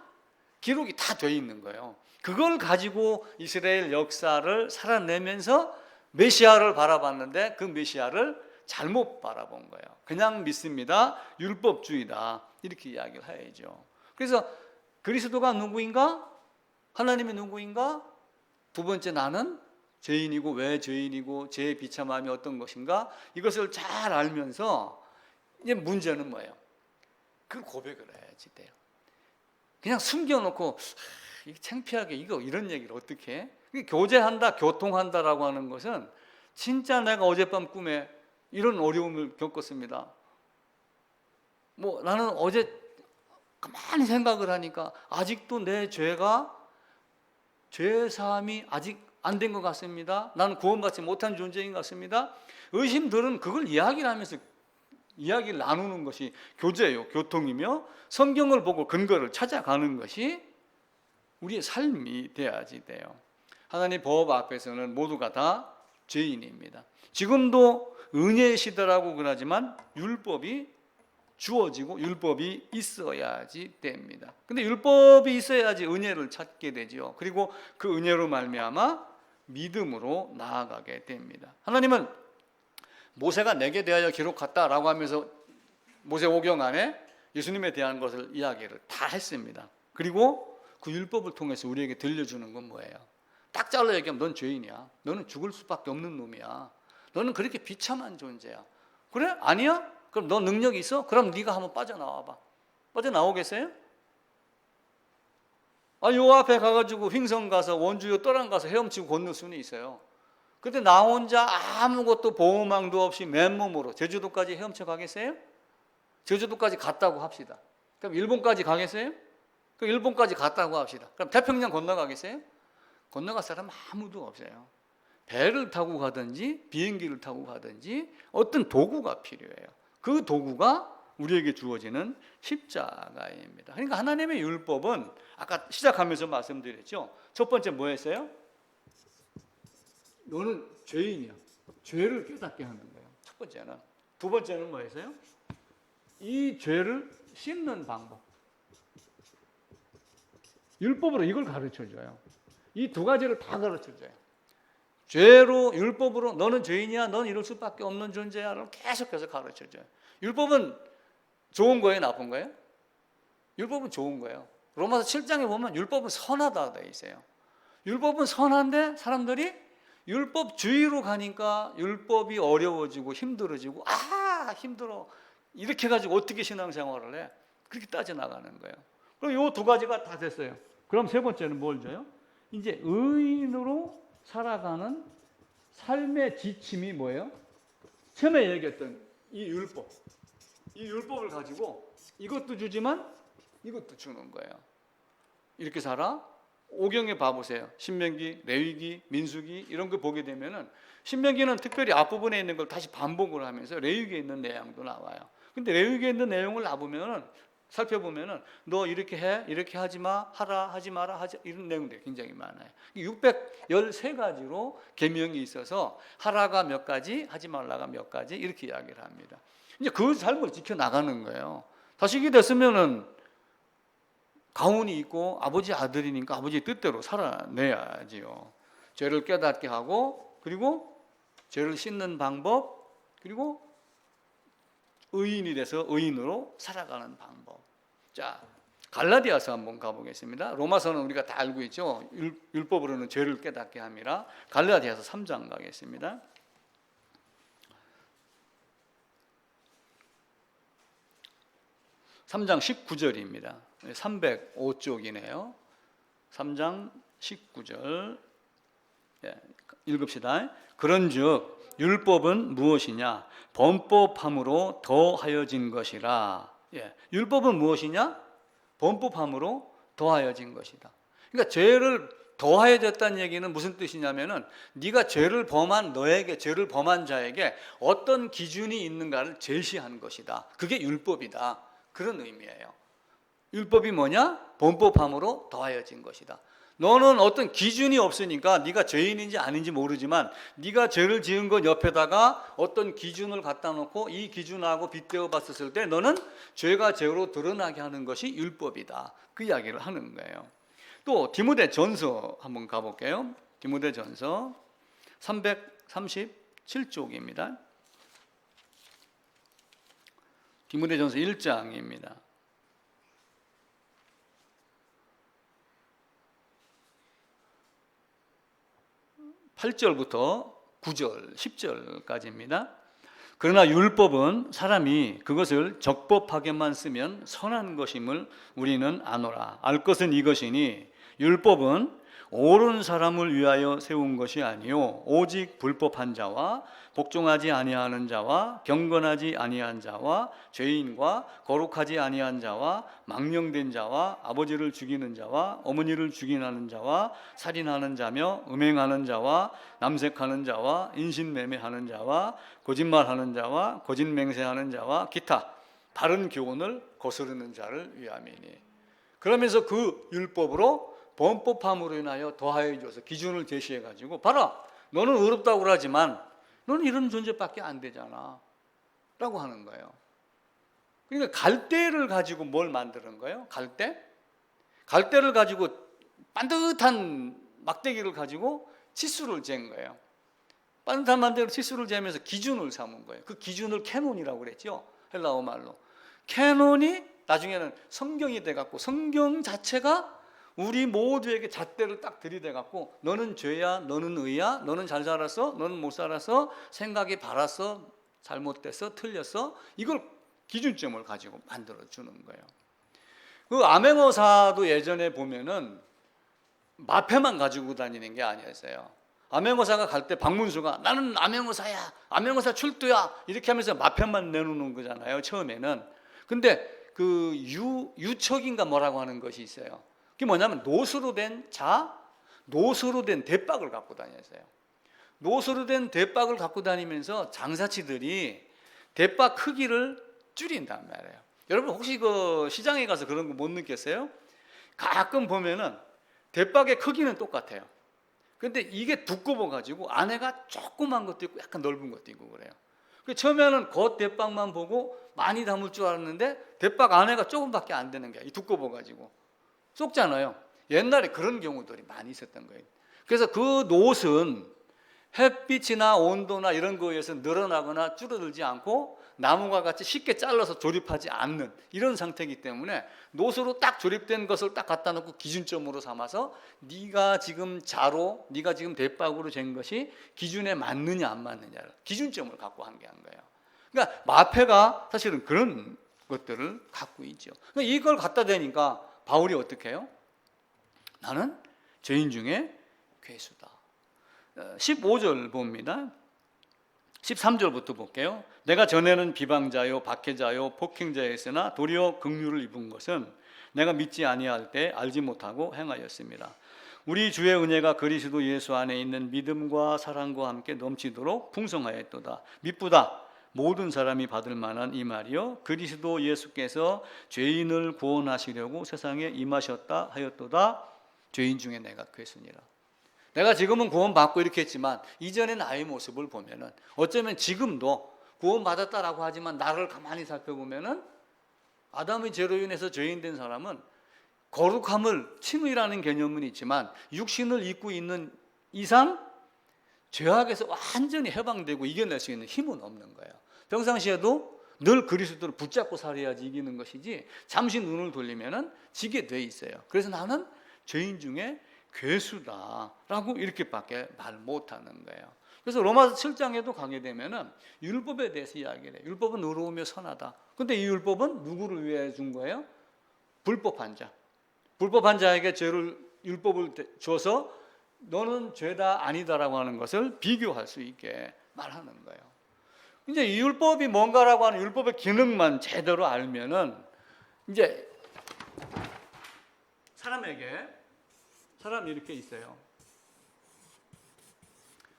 기록이 다 돼 있는 거예요. 그걸 가지고 이스라엘 역사를 살아내면서 메시아를 바라봤는데 그 메시아를 잘못 바라본 거예요. 그냥 믿습니다. 율법주의다. 이렇게 이야기를 해야죠. 그래서 그리스도가 누구인가? 하나님이 누구인가? 두 번째, 나는 죄인이고 왜 죄인이고 죄의 비참함이 어떤 것인가? 이것을 잘 알면서 이제 문제는 뭐예요? 그 고백을 해야지 돼요. 그냥 숨겨놓고 이게 창피하게 이런 얘기를 어떻게 해? 교제한다, 교통한다라고 하는 것은 진짜 내가 어젯밤 꿈에 이런 어려움을 겪었습니다. 나는 어제 가만히 생각을 하니까 아직도 내 죄사함이 아직 안 된 것 같습니다. 나는 구원받지 못한 존재인 것 같습니다. 의심들은 그걸 이야기를 하면서 이야기를 나누는 것이 교제예요. 교통이며 성경을 보고 근거를 찾아가는 것이 우리의 삶이 돼야지 돼요. 하나님 법 앞에서는 모두가 다 죄인입니다. 지금도 은혜의 시대라고 그러지만 율법이 주어지고 율법이 있어야지 됩니다. 근데 율법이 있어야지 은혜를 찾게 되죠. 그리고 그 은혜로 말미암아 믿음으로 나아가게 됩니다. 하나님은 모세가 내게 대하여 기록했다라고 하면서 모세 오경 안에 예수님에 대한 것을 이야기를 다 했습니다. 그리고 그 율법을 통해서 우리에게 들려주는 건 뭐예요? 딱 잘라 얘기하면 넌 죄인이야. 너는 죽을 수밖에 없는 놈이야. 너는 그렇게 비참한 존재야. 그래? 아니야? 그럼 너 능력 있어? 그럼 네가 한번 빠져나와봐. 빠져나오겠어요? 요 앞에 가가지고 횡성 가서 원주요 떠랑 가서 헤엄치고 건널 수는 있어요. 근데 나 혼자 아무것도 보호망도 없이 맨몸으로 제주도까지 헤엄쳐 가겠어요? 제주도까지 갔다고 합시다. 그럼 일본까지 가겠어요? 그럼 일본까지 갔다고 합시다. 그럼 태평양 건너가겠어요? 건너갈 사람 아무도 없어요. 배를 타고 가든지 비행기를 타고 가든지 어떤 도구가 필요해요. 그 도구가 우리에게 주어지는 십자가입니다. 그러니까 하나님의 율법은 아까 시작하면서 말씀드렸죠. 첫 번째 뭐였어요? 너는 죄인이야. 죄를 깨닫게 하는 거예요. 첫 번째는. 두 번째는 뭐였어요? 이 죄를 씻는 방법. 율법으로 이걸 가르쳐줘요. 이 두 가지를 다 가르쳐줘요. 죄로, 율법으로 너는 죄인이야, 넌 이럴 수밖에 없는 존재야 계속해서 가르쳐줘요. 율법은 좋은 거예요, 나쁜 거예요? 율법은 좋은 거예요. 로마서 7장에 보면 율법은 선하다 되어 있어요. 율법은 선한데 사람들이 율법주의로 가니까 율법이 어려워지고 힘들어지고 힘들어 이렇게 해가지고 어떻게 신앙생활을 해? 그렇게 따져나가는 거예요. 그럼 이 두 가지가 다 됐어요. 그럼 세 번째는 뭘 줘요? 이제 의인으로 살아가는 삶의 지침이 뭐예요? 처음에 얘기했던 이 율법. 이 율법을 가지고 이것도 주지만 이것도 주는 거예요. 이렇게 살아? 오경에 봐보세요. 신명기, 레위기, 민수기 이런 거 보게 되면은 신명기는 특별히 앞부분에 있는 걸 다시 반복을 하면서 레위기에 있는 내용도 나와요. 근데 레위기에 있는 내용을 살펴보면은 너 이렇게 해, 이렇게 하지 마, 하라, 하지 마라, 하지 이런 내용들이 굉장히 많아요. 613가지로 계명이 있어서 하라가 몇 가지, 하지 말라가 몇 가지 이렇게 이야기를 합니다. 이제 그 삶을 지켜 나가는 거예요. 다시기 됐으면은 가훈이 있고 아버지 아들이니까 아버지 뜻대로 살아내야지요. 죄를 깨닫게 하고 그리고 죄를 씻는 방법 그리고 의인이 돼서 의인으로 살아가는 방법. 자, 갈라디아서 한번 가보겠습니다. 로마서는 우리가 다 알고 있죠. 율법으로는 죄를 깨닫게 함이라. 갈라디아서 3장 가겠습니다. 3장 19절입니다. 305쪽이네요. 3장 19절 읽읍시다. 그런즉 율법은 무엇이냐? 범법함으로 더하여진 것이라. 율법은 무엇이냐? 범법함으로 더하여진 것이다. 그러니까 죄를 더하여졌다는 얘기는 무슨 뜻이냐면은 네가 죄를 범한 너에게 죄를 범한 자에게 어떤 기준이 있는가를 제시한 것이다. 그게 율법이다. 그런 의미예요. 율법이 뭐냐? 범법함으로 더하여진 것이다. 너는 어떤 기준이 없으니까 네가 죄인인지 아닌지 모르지만 네가 죄를 지은 것 옆에다가 어떤 기준을 갖다 놓고 이 기준하고 빗대어 봤을 때 너는 죄가 죄로 드러나게 하는 것이 율법이다. 그 이야기를 하는 거예요. 또 디모데전서 한번 가볼게요. 디모데전서 337쪽입니다. 디모데전서 1장입니다. 8절부터 9절, 10절까지입니다. 그러나 율법은 사람이 그것을 적법하게만 쓰면 선한 것임을 우리는 아노라. 알 것은 이것이니 율법은 옳은 사람을 위하여 세운 것이 아니요 오직 불법한 자와 복종하지 아니하는 자와 경건하지 아니한 자와 죄인과 거룩하지 아니한 자와 망령된 자와 아버지를 죽이는 자와 어머니를 죽이는 자와 살인하는 자며 음행하는 자와 남색하는 자와 인신매매하는 자와 거짓말하는 자와 거짓맹세하는 자와 기타 바른 교훈을 거스르는 자를 위함이니. 그러면서 그 율법으로 범법함으로 인하여 더하여 줘서 기준을 제시해 가지고 봐라, 너는 의롭다고 하지만 너는 이런 존재밖에 안 되잖아 라고 하는 거예요. 그러니까 갈대를 가지고 뭘 만드는 거예요? 갈대를 가지고 반듯한 막대기를 가지고 치수를 잰 거예요. 반듯한 막대기로 치수를 재면서 기준을 삼은 거예요. 그 기준을 캐논이라고 그랬죠. 헬라어 말로. 캐논이 나중에는 성경이 돼갖고 성경 자체가 우리 모두에게 잣대를 딱 들이대 갖고 너는 죄야, 너는 의야, 너는 잘 살았어, 너는 못 살았어, 생각이 바랐어, 잘못됐어, 틀렸어, 이걸 기준점을 가지고 만들어 주는 거예요. 그 암행어사도 예전에 보면은 마패만 가지고 다니는 게 아니었어요. 암행어사가 갈 때 박문수가 나는 암행어사야, 암행어사 출두야 이렇게 하면서 마패만 내놓는 거잖아요, 처음에는. 근데 그 유척인가 뭐라고 하는 것이 있어요. 그게 뭐냐면 노수로 된 노수로 된 대박을 갖고 다녔어요. 노수로 된 대박을 갖고 다니면서 장사치들이 대박 크기를 줄인단 말이에요. 여러분 혹시 그 시장에 가서 그런 거 못 느꼈어요? 가끔 보면은 대박의 크기는 똑같아요. 근데 이게 두꺼워 가지고 안에가 조그만 것도 있고 약간 넓은 것도 있고 그래요. 처음에는 겉 대박만 보고 많이 담을 줄 알았는데 대박 안에가 조금밖에 안 되는 게 두꺼워 가지고 쏙잖아요. 옛날에 그런 경우들이 많이 있었던 거예요. 그래서 그 노릇은 햇빛이나 온도나 이런 거에 의해서 늘어나거나 줄어들지 않고 나무와 같이 쉽게 잘라서 조립하지 않는 이런 상태이기 때문에 노수로 딱 조립된 것을 딱 갖다 놓고 기준점으로 삼아서 네가 지금 자로, 네가 지금 대박으로 잰 것이 기준에 맞느냐 안 맞느냐를 기준점을 갖고 한 거예요. 그러니까 마패가 사실은 그런 것들을 갖고 있죠. 그러니까 이걸 갖다 대니까 바울이 어떻게 해요? 나는 죄인 중에 괴수다. 15절 봅니다. 13절부터 볼게요. 내가 전에는 비방자요 박해자요 폭행자였으나 도리어 긍휼을 입은 것은 내가 믿지 아니할 때 알지 못하고 행하였습니다. 우리 주의 은혜가 그리스도 예수 안에 있는 믿음과 사랑과 함께 넘치도록 풍성하였도다. 미쁘다. 모든 사람이 받을 만한 이 말이요 그리스도 예수께서 죄인을 구원하시려고 세상에 임하셨다 하였도다. 죄인 중에 내가 괴수니라. 내가 지금은 구원받고 이렇게 했지만 이전의 나의 모습을 보면은 어쩌면 지금도 구원받았다라고 하지만 나를 가만히 살펴보면은 아담의 죄로 인해서 죄인된 사람은 거룩함을 칭의라는 개념은 있지만 육신을 입고 있는 이상 죄악에서 완전히 해방되고 이겨낼 수 있는 힘은 없는 거예요. 평상시에도 늘 그리스도를 붙잡고 살아야지 이기는 것이지 잠시 눈을 돌리면은 지게 돼 있어요. 그래서 나는 죄인 중에 괴수다라고 이렇게밖에 말 못하는 거예요. 그래서 로마서 7장에도 가게 되면은 율법에 대해서 이야기를 해요. 율법은 의로우며 선하다. 근데 이 율법은 누구를 위해 준 거예요? 불법한 자. 불법한 자에게 율법을 줘서 너는 죄다 아니다라고 하는 것을 비교할 수 있게 말하는 거예요. 이제 이 율법이 뭔가라고 하는 율법의 기능만 제대로 알면은 이제 사람이 이렇게 있어요.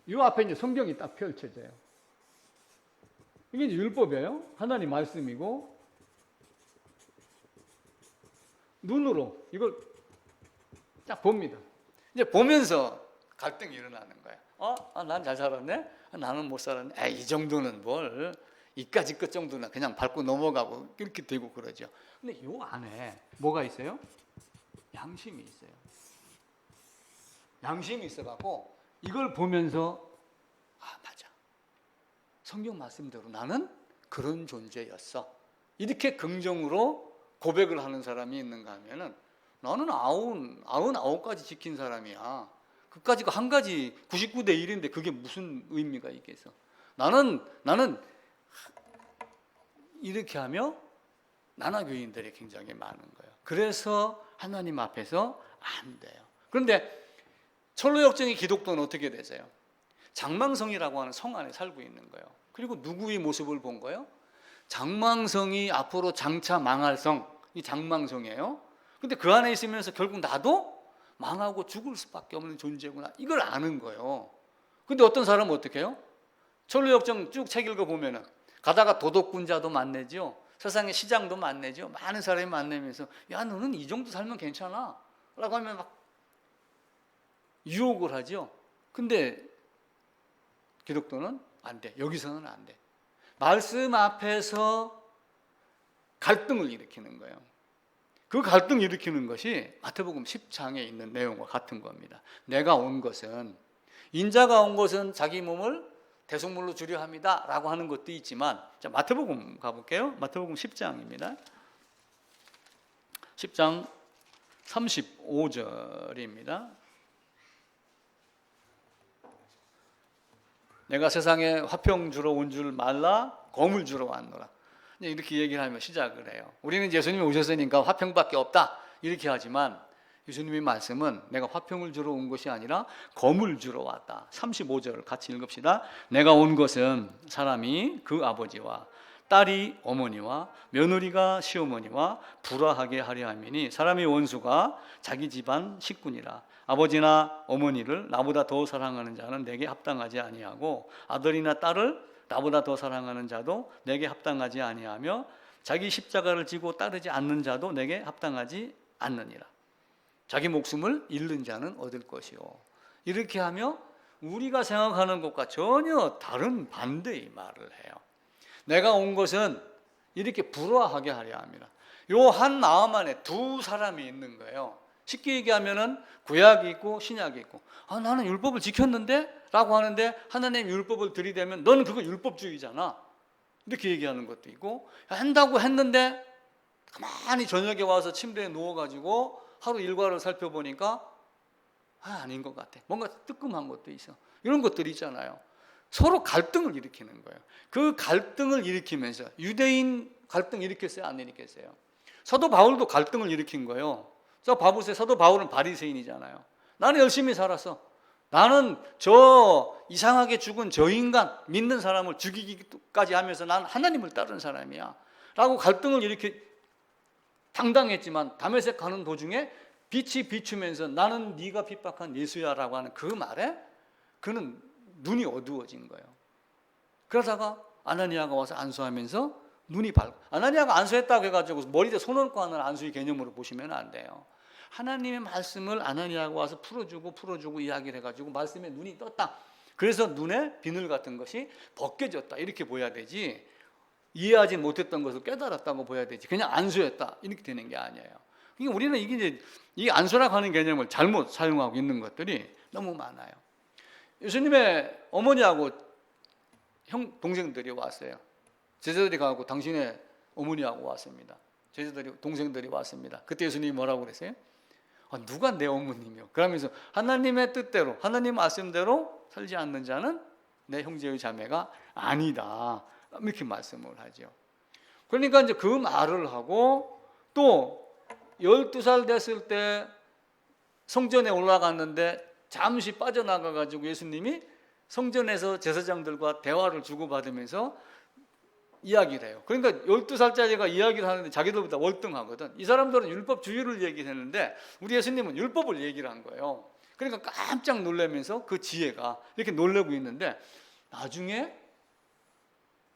이 앞에 이제 성경이 딱 펼쳐져요. 이게 이제 율법이에요. 하나님 말씀이고 눈으로 이걸 딱 봅니다. 이제 보면서 갈등이 일어나는 거예요. 난 잘 살았네. 나는 못 살았네. 이 정도는 뭘 이까지 것 정도는 그냥 밟고 넘어가고 이렇게 되고 그러죠. 근데 이 안에 뭐가 있어요? 양심이 있어요. 양심이 있어갖고 이걸 보면서 맞아. 성경 말씀대로 나는 그런 존재였어. 이렇게 긍정으로 고백을 하는 사람이 있는가 하면은 나는 99가지 지킨 사람이야. 그까지가 한 가지 99대 1인데 그게 무슨 의미가 있겠어. 나는 이렇게 하며 나나교인들이 굉장히 많은 거예요. 그래서 하나님 앞에서 안 돼요. 그런데 철로역정의 기독교는 어떻게 되세요? 장망성이라고 하는 성 안에 살고 있는 거예요. 그리고 누구의 모습을 본 거예요? 장망성이 앞으로 장차 망할 성, 이 장망성이에요. 근데 그 안에 있으면서 결국 나도 망하고 죽을 수밖에 없는 존재구나. 이걸 아는 거예요. 근데 어떤 사람은 어떻게 해요? 철로역정 쭉 책 읽어보면은 가다가 도덕군자도 만나죠. 세상에 시장도 만나죠. 많은 사람이 만나면서 야 너는 이 정도 살면 괜찮아 라고 하면 막 유혹을 하죠. 근데 기독교는 안 돼. 여기서는 안 돼. 말씀 앞에서 갈등을 일으키는 거예요. 그 갈등 일으키는 것이 마태복음 10장에 있는 내용과 같은 겁니다. 내가 온 것은 인자가 온 것은 자기 몸을 대속물로 주려 합니다 라고 하는 것도 있지만 자, 마태복음 가볼게요. 마태복음 10장입니다. 10장 35절입니다. 내가 세상에 화평 주러 온 줄 말라 검을 주러 왔노라. 이렇게 얘기를 하며 시작을 해요. 우리는 예수님이 오셨으니까 화평밖에 없다 이렇게 하지만 예수님의 말씀은 내가 화평을 주러 온 것이 아니라 검을 주러 왔다. 35절 같이 읽읍시다. 내가 온 것은 사람이 그 아버지와 딸이 어머니와 며느리가 시어머니와 불화하게 하려 함이니 사람의 원수가 자기 집안 식구니라. 아버지나 어머니를 나보다 더 사랑하는 자는 내게 합당하지 아니하고 아들이나 딸을 나보다 더 사랑하는 자도 내게 합당하지 아니하며 자기 십자가를 지고 따르지 않는 자도 내게 합당하지 않느니라. 자기 목숨을 잃는 자는 얻을 것이요. 이렇게 하며 우리가 생각하는 것과 전혀 다른 반대의 말을 해요. 내가 온 것은 이렇게 불화하게 하려 합니다. 요 한 마음 안에 두 사람이 있는 거예요. 쉽게 얘기하면은 구약이 있고 신약이 있고, 나는 율법을 지켰는데 라고 하는데 하나님 율법을 들이대면 너는 그거 율법주의잖아 이렇게 얘기하는 것도 있고, 한다고 했는데 가만히 저녁에 와서 침대에 누워가지고 하루 일과를 살펴보니까 아닌 것 같아, 뭔가 뜨끔한 것도 있어, 이런 것들이 있잖아요. 서로 갈등을 일으키는 거예요. 그 갈등을 일으키면서 유대인 갈등 일으켰어요, 안 일으켰어요? 사도 바울도 갈등을 일으킨 거예요. 저 봐보세요. 사도 바울은 바리새인이잖아요. 나는 열심히 살았어. 나는 저 이상하게 죽은 저 인간 믿는 사람을 죽이기까지 하면서 난 하나님을 따르는 사람이야 라고 갈등을 이렇게 당당했지만 다메섹 가는 도중에 빛이 비추면서 나는 네가 핍박한 예수야 라고 하는 그 말에 그는 눈이 어두워진 거예요. 그러다가 아나니아가 와서 안수하면서 눈이 밝고, 아나니아가 안수했다고 해가지고 머리에 손 얹고 하는 안수의 개념으로 보시면 안 돼요. 하나님의 말씀을 아나니아가 와서 풀어주고 이야기를 해가지고 말씀에 눈이 떴다. 그래서 눈에 비늘 같은 것이 벗겨졌다 이렇게 보여야 되지, 이해하지 못했던 것을 깨달았다고 보여야 되지, 그냥 안수했다 이렇게 되는 게 아니에요. 그러니까 우리는 이게 이제 이 안수라고 하는 개념을 잘못 사용하고 있는 것들이 너무 많아요. 예수님의 어머니하고 형 동생들이 왔어요. 제자들이 가고 당신의 어머니하고 왔습니다. 제자들이 동생들이 왔습니다. 그때 예수님이 뭐라고 그랬어요? 누가 내 어머님이요? 그러면서 하나님의 뜻대로 하나님 말씀대로 살지 않는 자는 내 형제의 자매가 아니다 이렇게 말씀을 하죠. 그러니까 이제 그 말을 하고 또 12살 됐을 때 성전에 올라갔는데 잠시 빠져나가 가지고 예수님이 성전에서 제사장들과 대화를 주고받으면서 이야기를 해요. 그러니까 12살짜리가 이야기를 하는데 자기들보다 월등하거든. 이 사람들은 율법주의를 얘기를 했는데 우리 예수님은 율법을 얘기를 한 거예요. 그러니까 깜짝 놀라면서 그 지혜가 이렇게 놀라고 있는데, 나중에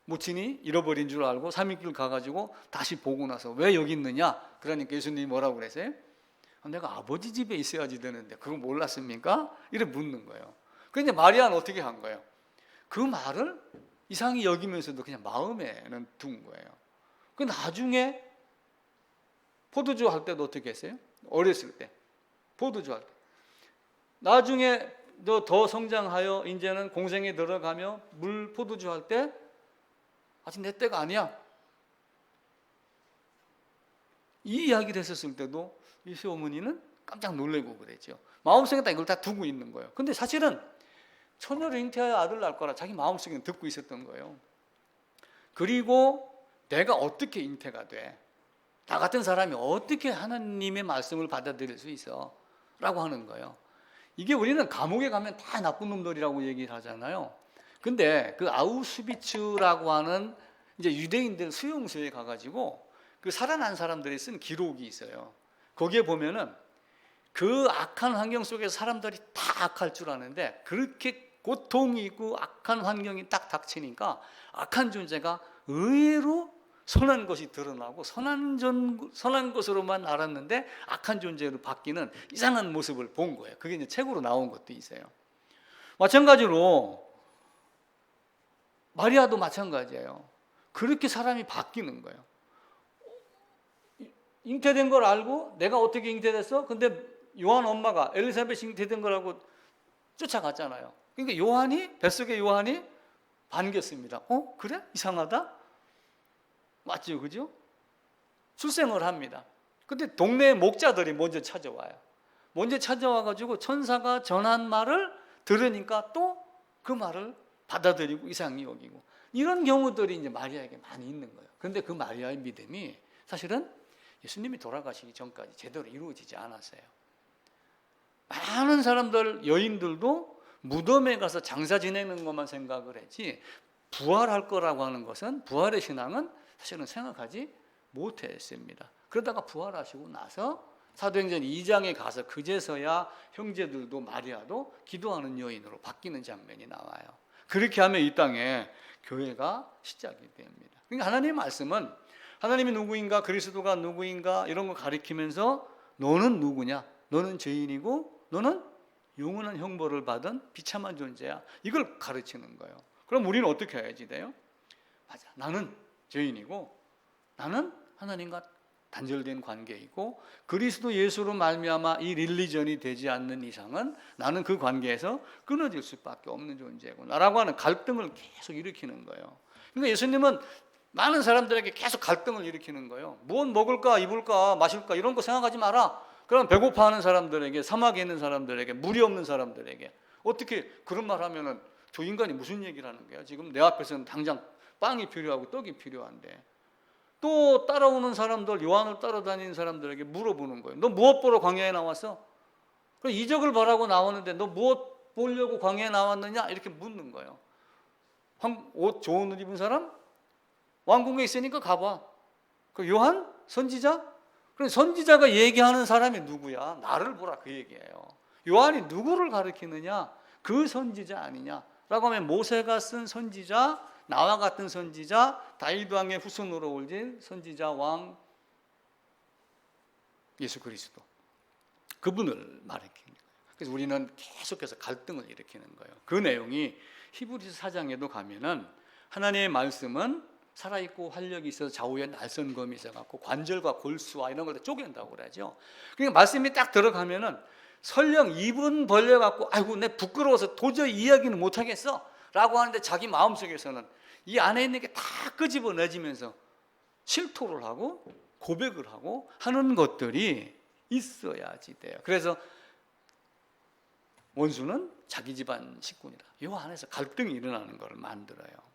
모친이 잃어버린 줄 알고 3일길 가가지고 다시 보고 나서 왜 여기 있느냐? 그러니까 예수님이 뭐라고 그랬어요? 내가 아버지 집에 있어야지 되는데 그거 몰랐습니까? 이렇게 묻는 거예요. 그런데 마리아는 어떻게 한 거예요? 그 말을 이상히 여기면서도 그냥 마음에는 둔 거예요. 그 나중에 포도주 할 때도 어떻게 했어요? 어렸을 때 포도주 할 때, 나중에 더 성장하여 이제는 공생에 들어가며 물 포도주 할 때 아직 내 때가 아니야 이 이야기를 했었을 때도 예수 어머니는 깜짝 놀래고 그랬죠. 마음속에 다 이걸 다 두고 있는 거예요. 근데 사실은 처녀를 잉태하여 아들 낳을 거라 자기 마음속에 듣고 있었던 거예요. 그리고 내가 어떻게 잉태가 돼? 나 같은 사람이 어떻게 하나님의 말씀을 받아들일 수 있어? 라고 하는 거예요. 이게 우리는 감옥에 가면 다 나쁜 놈들이라고 얘기를 하잖아요. 근데 그 아우슈비츠라고 하는 이제 유대인들 수용소에 가가지고 그 살아난 사람들이 쓴 기록이 있어요. 거기에 보면은 그 악한 환경 속에서 사람들이 다 악할 줄 아는데 그렇게 고통이 있고 악한 환경이 딱 닥치니까 악한 존재가 의외로 선한 것이 드러나고 선한 것으로만 알았는데 악한 존재로 바뀌는 이상한 모습을 본 거예요. 그게 이제 책으로 나온 것도 있어요. 마찬가지로 마리아도 마찬가지예요. 그렇게 사람이 바뀌는 거예요. 잉태된 걸 알고 내가 어떻게 잉태됐어? 근데 요한 엄마가 엘리사벳이 잉태된 걸 알고 쫓아갔잖아요. 그러니까 뱃속의 요한이 반겼습니다. 그래? 이상하다? 맞죠, 그죠? 출생을 합니다. 근데 동네 목자들이 먼저 찾아와요. 먼저 찾아와가지고 천사가 전한 말을 들으니까 또 그 말을 받아들이고 이상히 여기고, 이런 경우들이 이제 마리아에게 많이 있는 거예요. 그런데 그 마리아의 믿음이 사실은 예수님이 돌아가시기 전까지 제대로 이루어지지 않았어요. 많은 사람들, 여인들도 무덤에 가서 장사 지내는 것만 생각을 했지, 부활할 거라고 하는 것은, 부활의 신앙은 사실은 생각하지 못했습니다. 그러다가 부활하시고 나서 사도행전 2장에 가서 그제서야 형제들도 마리아도 기도하는 여인으로 바뀌는 장면이 나와요. 그렇게 하면 이 땅에 교회가 시작이 됩니다. 그러니까 하나님의 말씀은 하나님이 누구인가, 그리스도가 누구인가 이런 거 가리키면서 너는 누구냐, 너는 죄인이고 너는 영원한 형벌을 받은 비참한 존재야, 이걸 가르치는 거예요. 그럼 우리는 어떻게 해야지 돼요? 맞아, 나는 죄인이고 나는 하나님과 단절된 관계이고 그리스도 예수로 말미암아 이 릴리전이 되지 않는 이상은 나는 그 관계에서 끊어질 수밖에 없는 존재구나라고 하는 갈등을 계속 일으키는 거예요. 그러니까 예수님은 많은 사람들에게 계속 갈등을 일으키는 거예요. 무엇 먹을까, 입을까, 마실까 이런 거 생각하지 마라. 그럼 배고파하는 사람들에게, 사막에 있는 사람들에게, 물이 없는 사람들에게 어떻게 그런 말 하면은 저 인간이 무슨 얘기를 하는 거야? 지금 내 앞에서는 당장 빵이 필요하고 떡이 필요한데. 또 따라오는 사람들, 요한을 따라다니는 사람들에게 물어보는 거예요. 너 무엇 보러 광야에 나왔어? 그럼 이적을 바라고 나오는데 너 무엇 보려고 광야에 나왔느냐? 이렇게 묻는 거예요. 옷 좋은 옷 입은 사람? 왕궁에 있으니까 가봐. 그 요한? 선지자? 그럼 선지자가 얘기하는 사람이 누구야? 나를 보라, 그 얘기예요. 요한이 누구를 가리키느냐? 그 선지자 아니냐라고 하면 모세가 쓴 선지자, 나와 같은 선지자, 다윗 왕의 후손으로 올진 선지자 왕 예수 그리스도, 그분을 말하는 거예요. 그래서 우리는 계속해서 갈등을 일으키는 거예요. 그 내용이 히브리서 4장에도 가면은 하나님의 말씀은 살아있고 활력이 있어서 좌우에 날선검이 있어갖고 관절과 골수와 이런 걸 다 쪼갠다고 그러죠. 그러니까 말씀이 딱 들어가면은 설령 입은 벌려갖고 아이고 내 부끄러워서 도저히 이야기는 못하겠어 라고 하는데 자기 마음속에서는 이 안에 있는 게 다 끄집어내지면서 실토를 하고 고백을 하고 하는 것들이 있어야지 돼요. 그래서 원수는 자기 집안 식구니라, 이 안에서 갈등이 일어나는 것을 만들어요.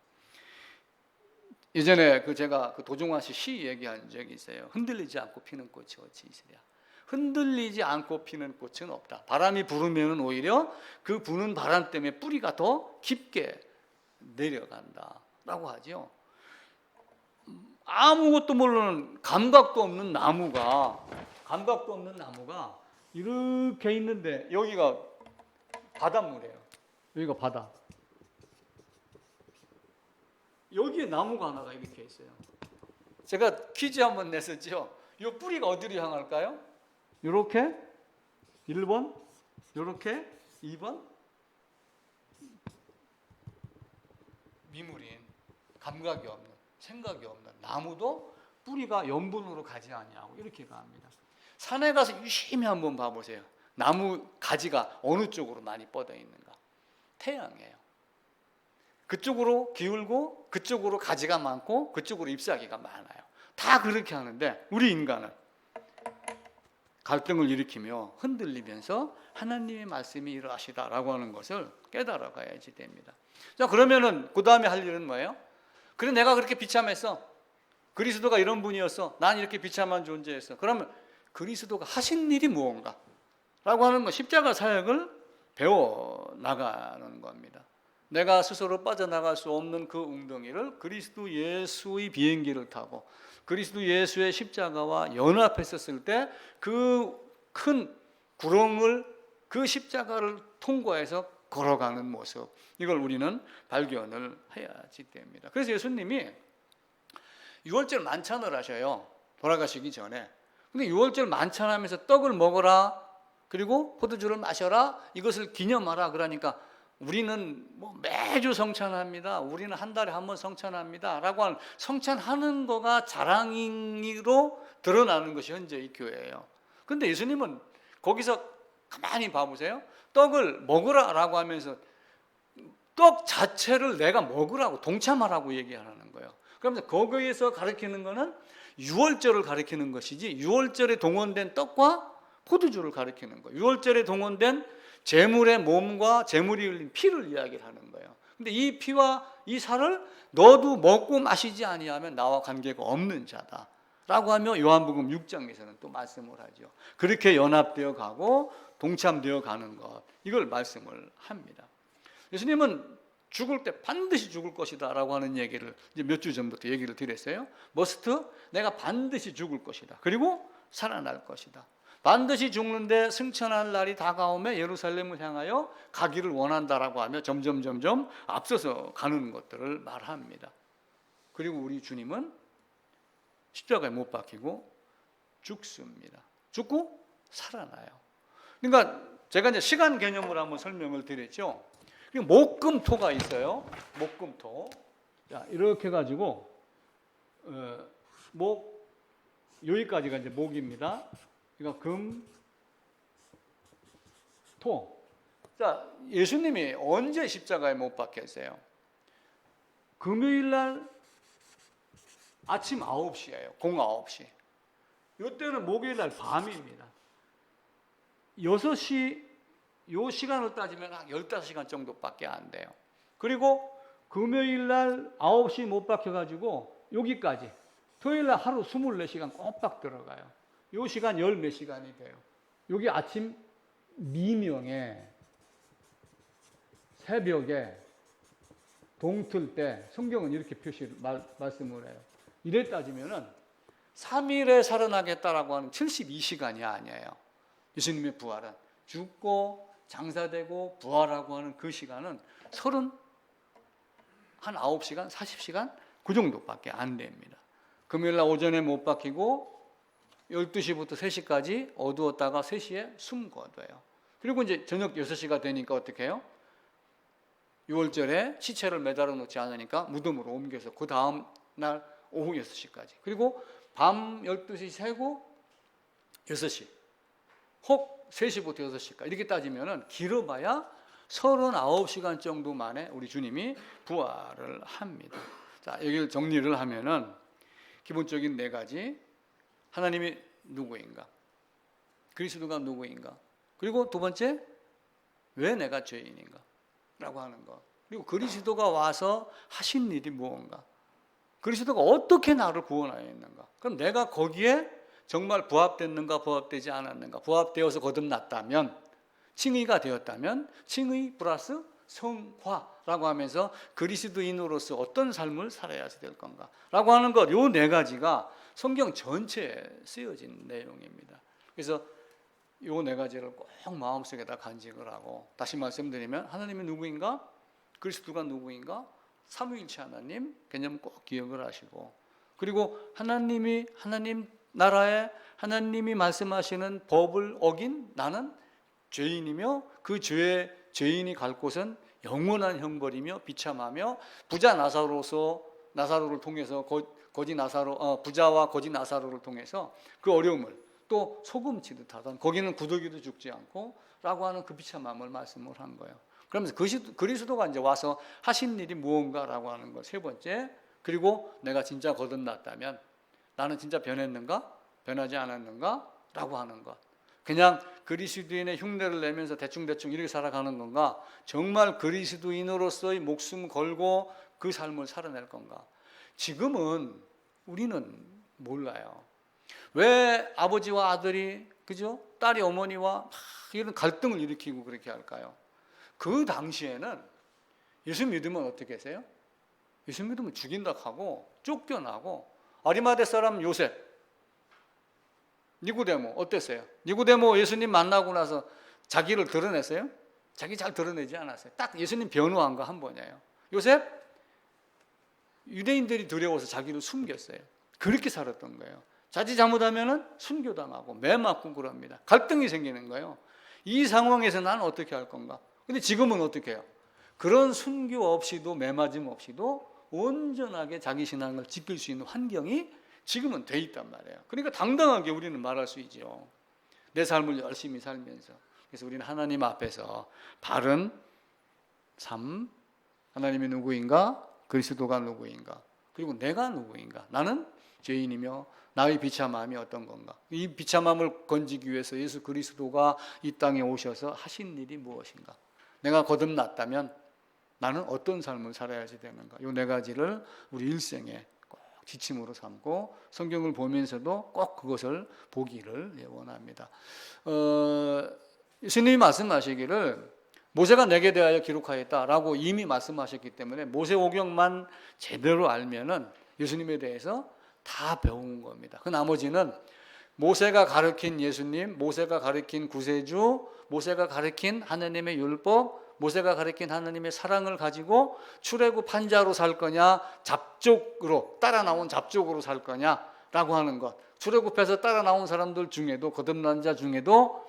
예전에 제가 도종환 씨 시 얘기한 적이 있어요. 흔들리지 않고 피는 꽃이 어찌 있으랴. 흔들리지 않고 피는 꽃은 없다. 바람이 불으면 오히려 그 부는 바람 때문에 뿌리가 더 깊게 내려간다라고 하죠. 아무것도 모르는 감각도 없는 나무가 이렇게 있는데 여기가 바닷물이에요. 여기가 바다. 여기에 나무가 하나가 이렇게 있어요. 제가 퀴즈 한번 냈었죠. 이 뿌리가 어디로 향할까요? 이렇게 1번, 이렇게 2번. 미물인, 감각이 없는, 생각이 없는 나무도 뿌리가 염분으로 가지 아니하고 이렇게 갑니다. 산에 가서 유심히 한번 봐보세요. 나무 가지가 어느 쪽으로 많이 뻗어 있는가? 태양이에요. 그쪽으로 기울고 그쪽으로 가지가 많고 그쪽으로 잎사귀가 많아요. 다 그렇게 하는데 우리 인간은 갈등을 일으키며 흔들리면서 하나님의 말씀이 이러하시다라고 하는 것을 깨달아 가야지 됩니다. 자, 그러면은 그 다음에 할 일은 뭐예요? 그래, 내가 그렇게 비참했어. 그리스도가 이런 분이었어. 난 이렇게 비참한 존재였어. 그러면 그리스도가 하신 일이 무언가? 라고 하는 거, 십자가 사역을 배워 나가는 겁니다. 내가 스스로 빠져나갈 수 없는 그 웅덩이를 그리스도 예수의 비행기를 타고 그리스도 예수의 십자가와 연합했었을 때 그 큰 구렁을, 그 십자가를 통과해서 걸어가는 모습, 이걸 우리는 발견을 해야지 됩니다. 그래서 예수님이 6월절 만찬을 하셔요. 돌아가시기 전에. 근데 6월절 만찬하면서 떡을 먹어라, 그리고 포도주를 마셔라, 이것을 기념하라 그러니까 우리는 뭐 매주 성찬합니다, 우리는 한 달에 한 번 성찬합니다 라고 하는, 성찬하는 거가 자랑으로 드러나는 것이 현재 이 교회예요. 근데 예수님은 거기서 가만히 봐보세요. 떡을 먹으라 라고 하면서 떡 자체를 내가 먹으라고, 동참하라고 얘기하는 거예요. 그러면서 거기에서 가르치는 것은 유월절을 가르치는 것이지 유월절에 동원된 떡과 포도주를 가르치는 거예요. 유월절에 동원된 제물의 몸과 제물이 흘린 피를 이야기를 하는 거예요. 근데 이 피와 이 살을 너도 먹고 마시지 아니하면 나와 관계가 없는 자다 라고 하며 요한복음 6장에서는 또 말씀을 하죠. 그렇게 연합되어 가고 동참되어 가는 것, 이걸 말씀을 합니다. 예수님은 죽을 때 반드시 죽을 것이다 라고 하는 얘기를 이제 몇 주 전부터 얘기를 드렸어요. 머스트, 내가 반드시 죽을 것이다. 그리고 살아날 것이다. 반드시 죽는데 승천할 날이 다가오며 예루살렘을 향하여 가기를 원한다라고 하며 점점 앞서서 가는 것들을 말합니다. 그리고 우리 주님은 십자가에 못 박히고 죽습니다. 죽고 살아나요. 그러니까 제가 이제 시간 개념으로 한번 설명을 드렸죠. 목금토가 있어요. 목금토. 자, 이렇게 해가지고 목 여기까지가 이제 목입니다. 그러니까 금, 토. 자, 예수님이 언제 십자가에 못 박혔어요? 금요일 날 아침 9시예요. 09시. 이때는 목요일 날 밤입니다. 6시 요 시간을 따지면 한 15시간 정도밖에 안 돼요. 그리고 금요일 날 9시 못 박혀가지고 여기까지 토요일 날 하루 24시간 꼬박 들어가요. 요 시간 열 몇 시간이 돼요. 여기 아침 미명에 새벽에 동틀 때 성경은 이렇게 말씀을 해요. 이래 따지면은 3일에 살아나겠다라고 하는 72시간이 아니에요. 예수님의 부활은 죽고 장사되고 부활하고 하는 그 시간은 9시간, 40시간 그 정도밖에 안 됩니다. 금요일 날 오전에 못 박히고 12시부터 3시까지 어두웠다가 3시에 숨 거둬요. 그리고 이제 저녁 6시가 되니까 어떻게 해요? 6월절에 시체를 매달아 놓지 않으니까 무덤으로 옮겨서 그 다음 날 오후 6시까지. 그리고 밤 12시 새고 6시. 혹 3시부터 6시까지. 이렇게 따지면은 길어봐야 39시간 정도 만에 우리 주님이 부활을 합니다. 자, 여기를 정리를 하면은 기본적인 4가지. 하나님이 누구인가? 그리스도가 누구인가? 그리고 두 번째, 왜 내가 죄인인가? 라고 하는 것. 그리고 그리스도가 와서 하신 일이 무언가? 그리스도가 어떻게 나를 구원하였는가? 그럼 내가 거기에 정말 부합됐는가 부합되지 않았는가? 부합되어서 거듭났다면, 칭의가 되었다면 칭의 플러스 성화라고 하면서 그리스도인으로서 어떤 삶을 살아야 될 건가? 라고 하는 것, 요 4가지가 성경 전체에 쓰여진 내용입니다. 그래서 요 4가지를 꼭 마음속에다 간직을 하고, 다시 말씀드리면 하나님이 누구인가? 그리스도가 누구인가? 삼위일체 하나님 개념 꼭 기억을 하시고, 그리고 하나님 나라에 하나님이 말씀하시는 법을 어긴 나는 죄인이며 그 죄인이 갈 곳은 영원한 형벌이며 비참하며 부자 나사로를 통해서 부자와 거지 나사로를 통해서 그 어려움을 또 소금치듯 하던, 거기는 구더기도 죽지 않고 라고 하는 그 비참함을 말씀을 한 거예요. 그러면서 그리스도가 이제 와서 하신 일이 무언가라고 하는 것. 3번째, 그리고 내가 진짜 거듭났다면 나는 진짜 변했는가? 변하지 않았는가? 라고 하는 것. 그냥 그리스도인의 흉내를 내면서 대충 이렇게 살아가는 건가? 정말 그리스도인으로서의 목숨 걸고 그 삶을 살아낼 건가? 지금은 우리는 몰라요. 왜 아버지와 아들이, 그죠? 딸이 어머니와 막 이런 갈등을 일으키고 그렇게 할까요? 그 당시에는 예수 믿으면 어떻게 하세요? 예수 믿으면 죽인다 하고 쫓겨나고, 아리마대 사람 요셉, 니고데모 어땠어요? 니고데모 예수님 만나고 나서 자기를 드러냈어요? 자기 잘 드러내지 않았어요. 딱 예수님 변호한 거 한 번이에요. 요셉, 유대인들이 두려워서 자기를 숨겼어요. 그렇게 살았던 거예요. 자칫 잘못하면 순교당하고 매 맞고 그럽니다. 갈등이 생기는 거예요. 이 상황에서 난 어떻게 할 건가? 근데 지금은 어떻게 해요? 그런 순교 없이도 매맞음 없이도 온전하게 자기 신앙을 지킬 수 있는 환경이 지금은 돼 있단 말이에요. 그러니까 당당하게 우리는 말할 수 있죠. 내 삶을 열심히 살면서. 그래서 우리는 하나님 앞에서 바른 삶, 하나님이 누구인가? 그리스도가 누구인가? 그리고 내가 누구인가? 나는 죄인이며 나의 비참함이 어떤 건가? 이 비참함을 건지기 위해서 예수 그리스도가 이 땅에 오셔서 하신 일이 무엇인가? 내가 거듭났다면 나는 어떤 삶을 살아야지 되는가? 이 네 가지를 우리 일생에 꼭 지침으로 삼고 성경을 보면서도 꼭 그것을 보기를 원합니다. 예수님이 말씀하시기를 모세가 내게 대하여 기록하였다라고 이미 말씀하셨기 때문에 모세오경만 제대로 알면은 예수님에 대해서 다 배운 겁니다. 그 나머지는 모세가 가르친 예수님, 모세가 가르친 구세주, 모세가 가르친 하나님의 율법, 모세가 가르친 하나님의 사랑을 가지고 출애굽 판자로 살 거냐, 잡족으로 따라 나온 잡족으로 살 거냐라고 하는 것. 출애굽해서 따라 나온 사람들 중에도 거듭난 자 중에도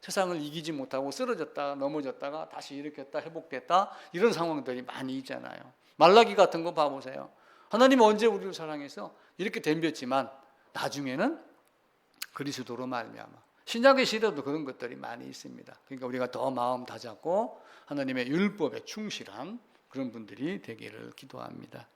세상을 이기지 못하고 쓰러졌다가 넘어졌다가 다시 일으켰다 회복됐다 이런 상황들이 많이 있잖아요. 말라기 같은 거 봐보세요. 하나님은 언제 우리를 사랑해서 이렇게 덤볐지만 나중에는 그리스도로 말미암아. 신약의 시대도 그런 것들이 많이 있습니다. 그러니까 우리가 더 마음 다잡고 하나님의 율법에 충실한 그런 분들이 되기를 기도합니다.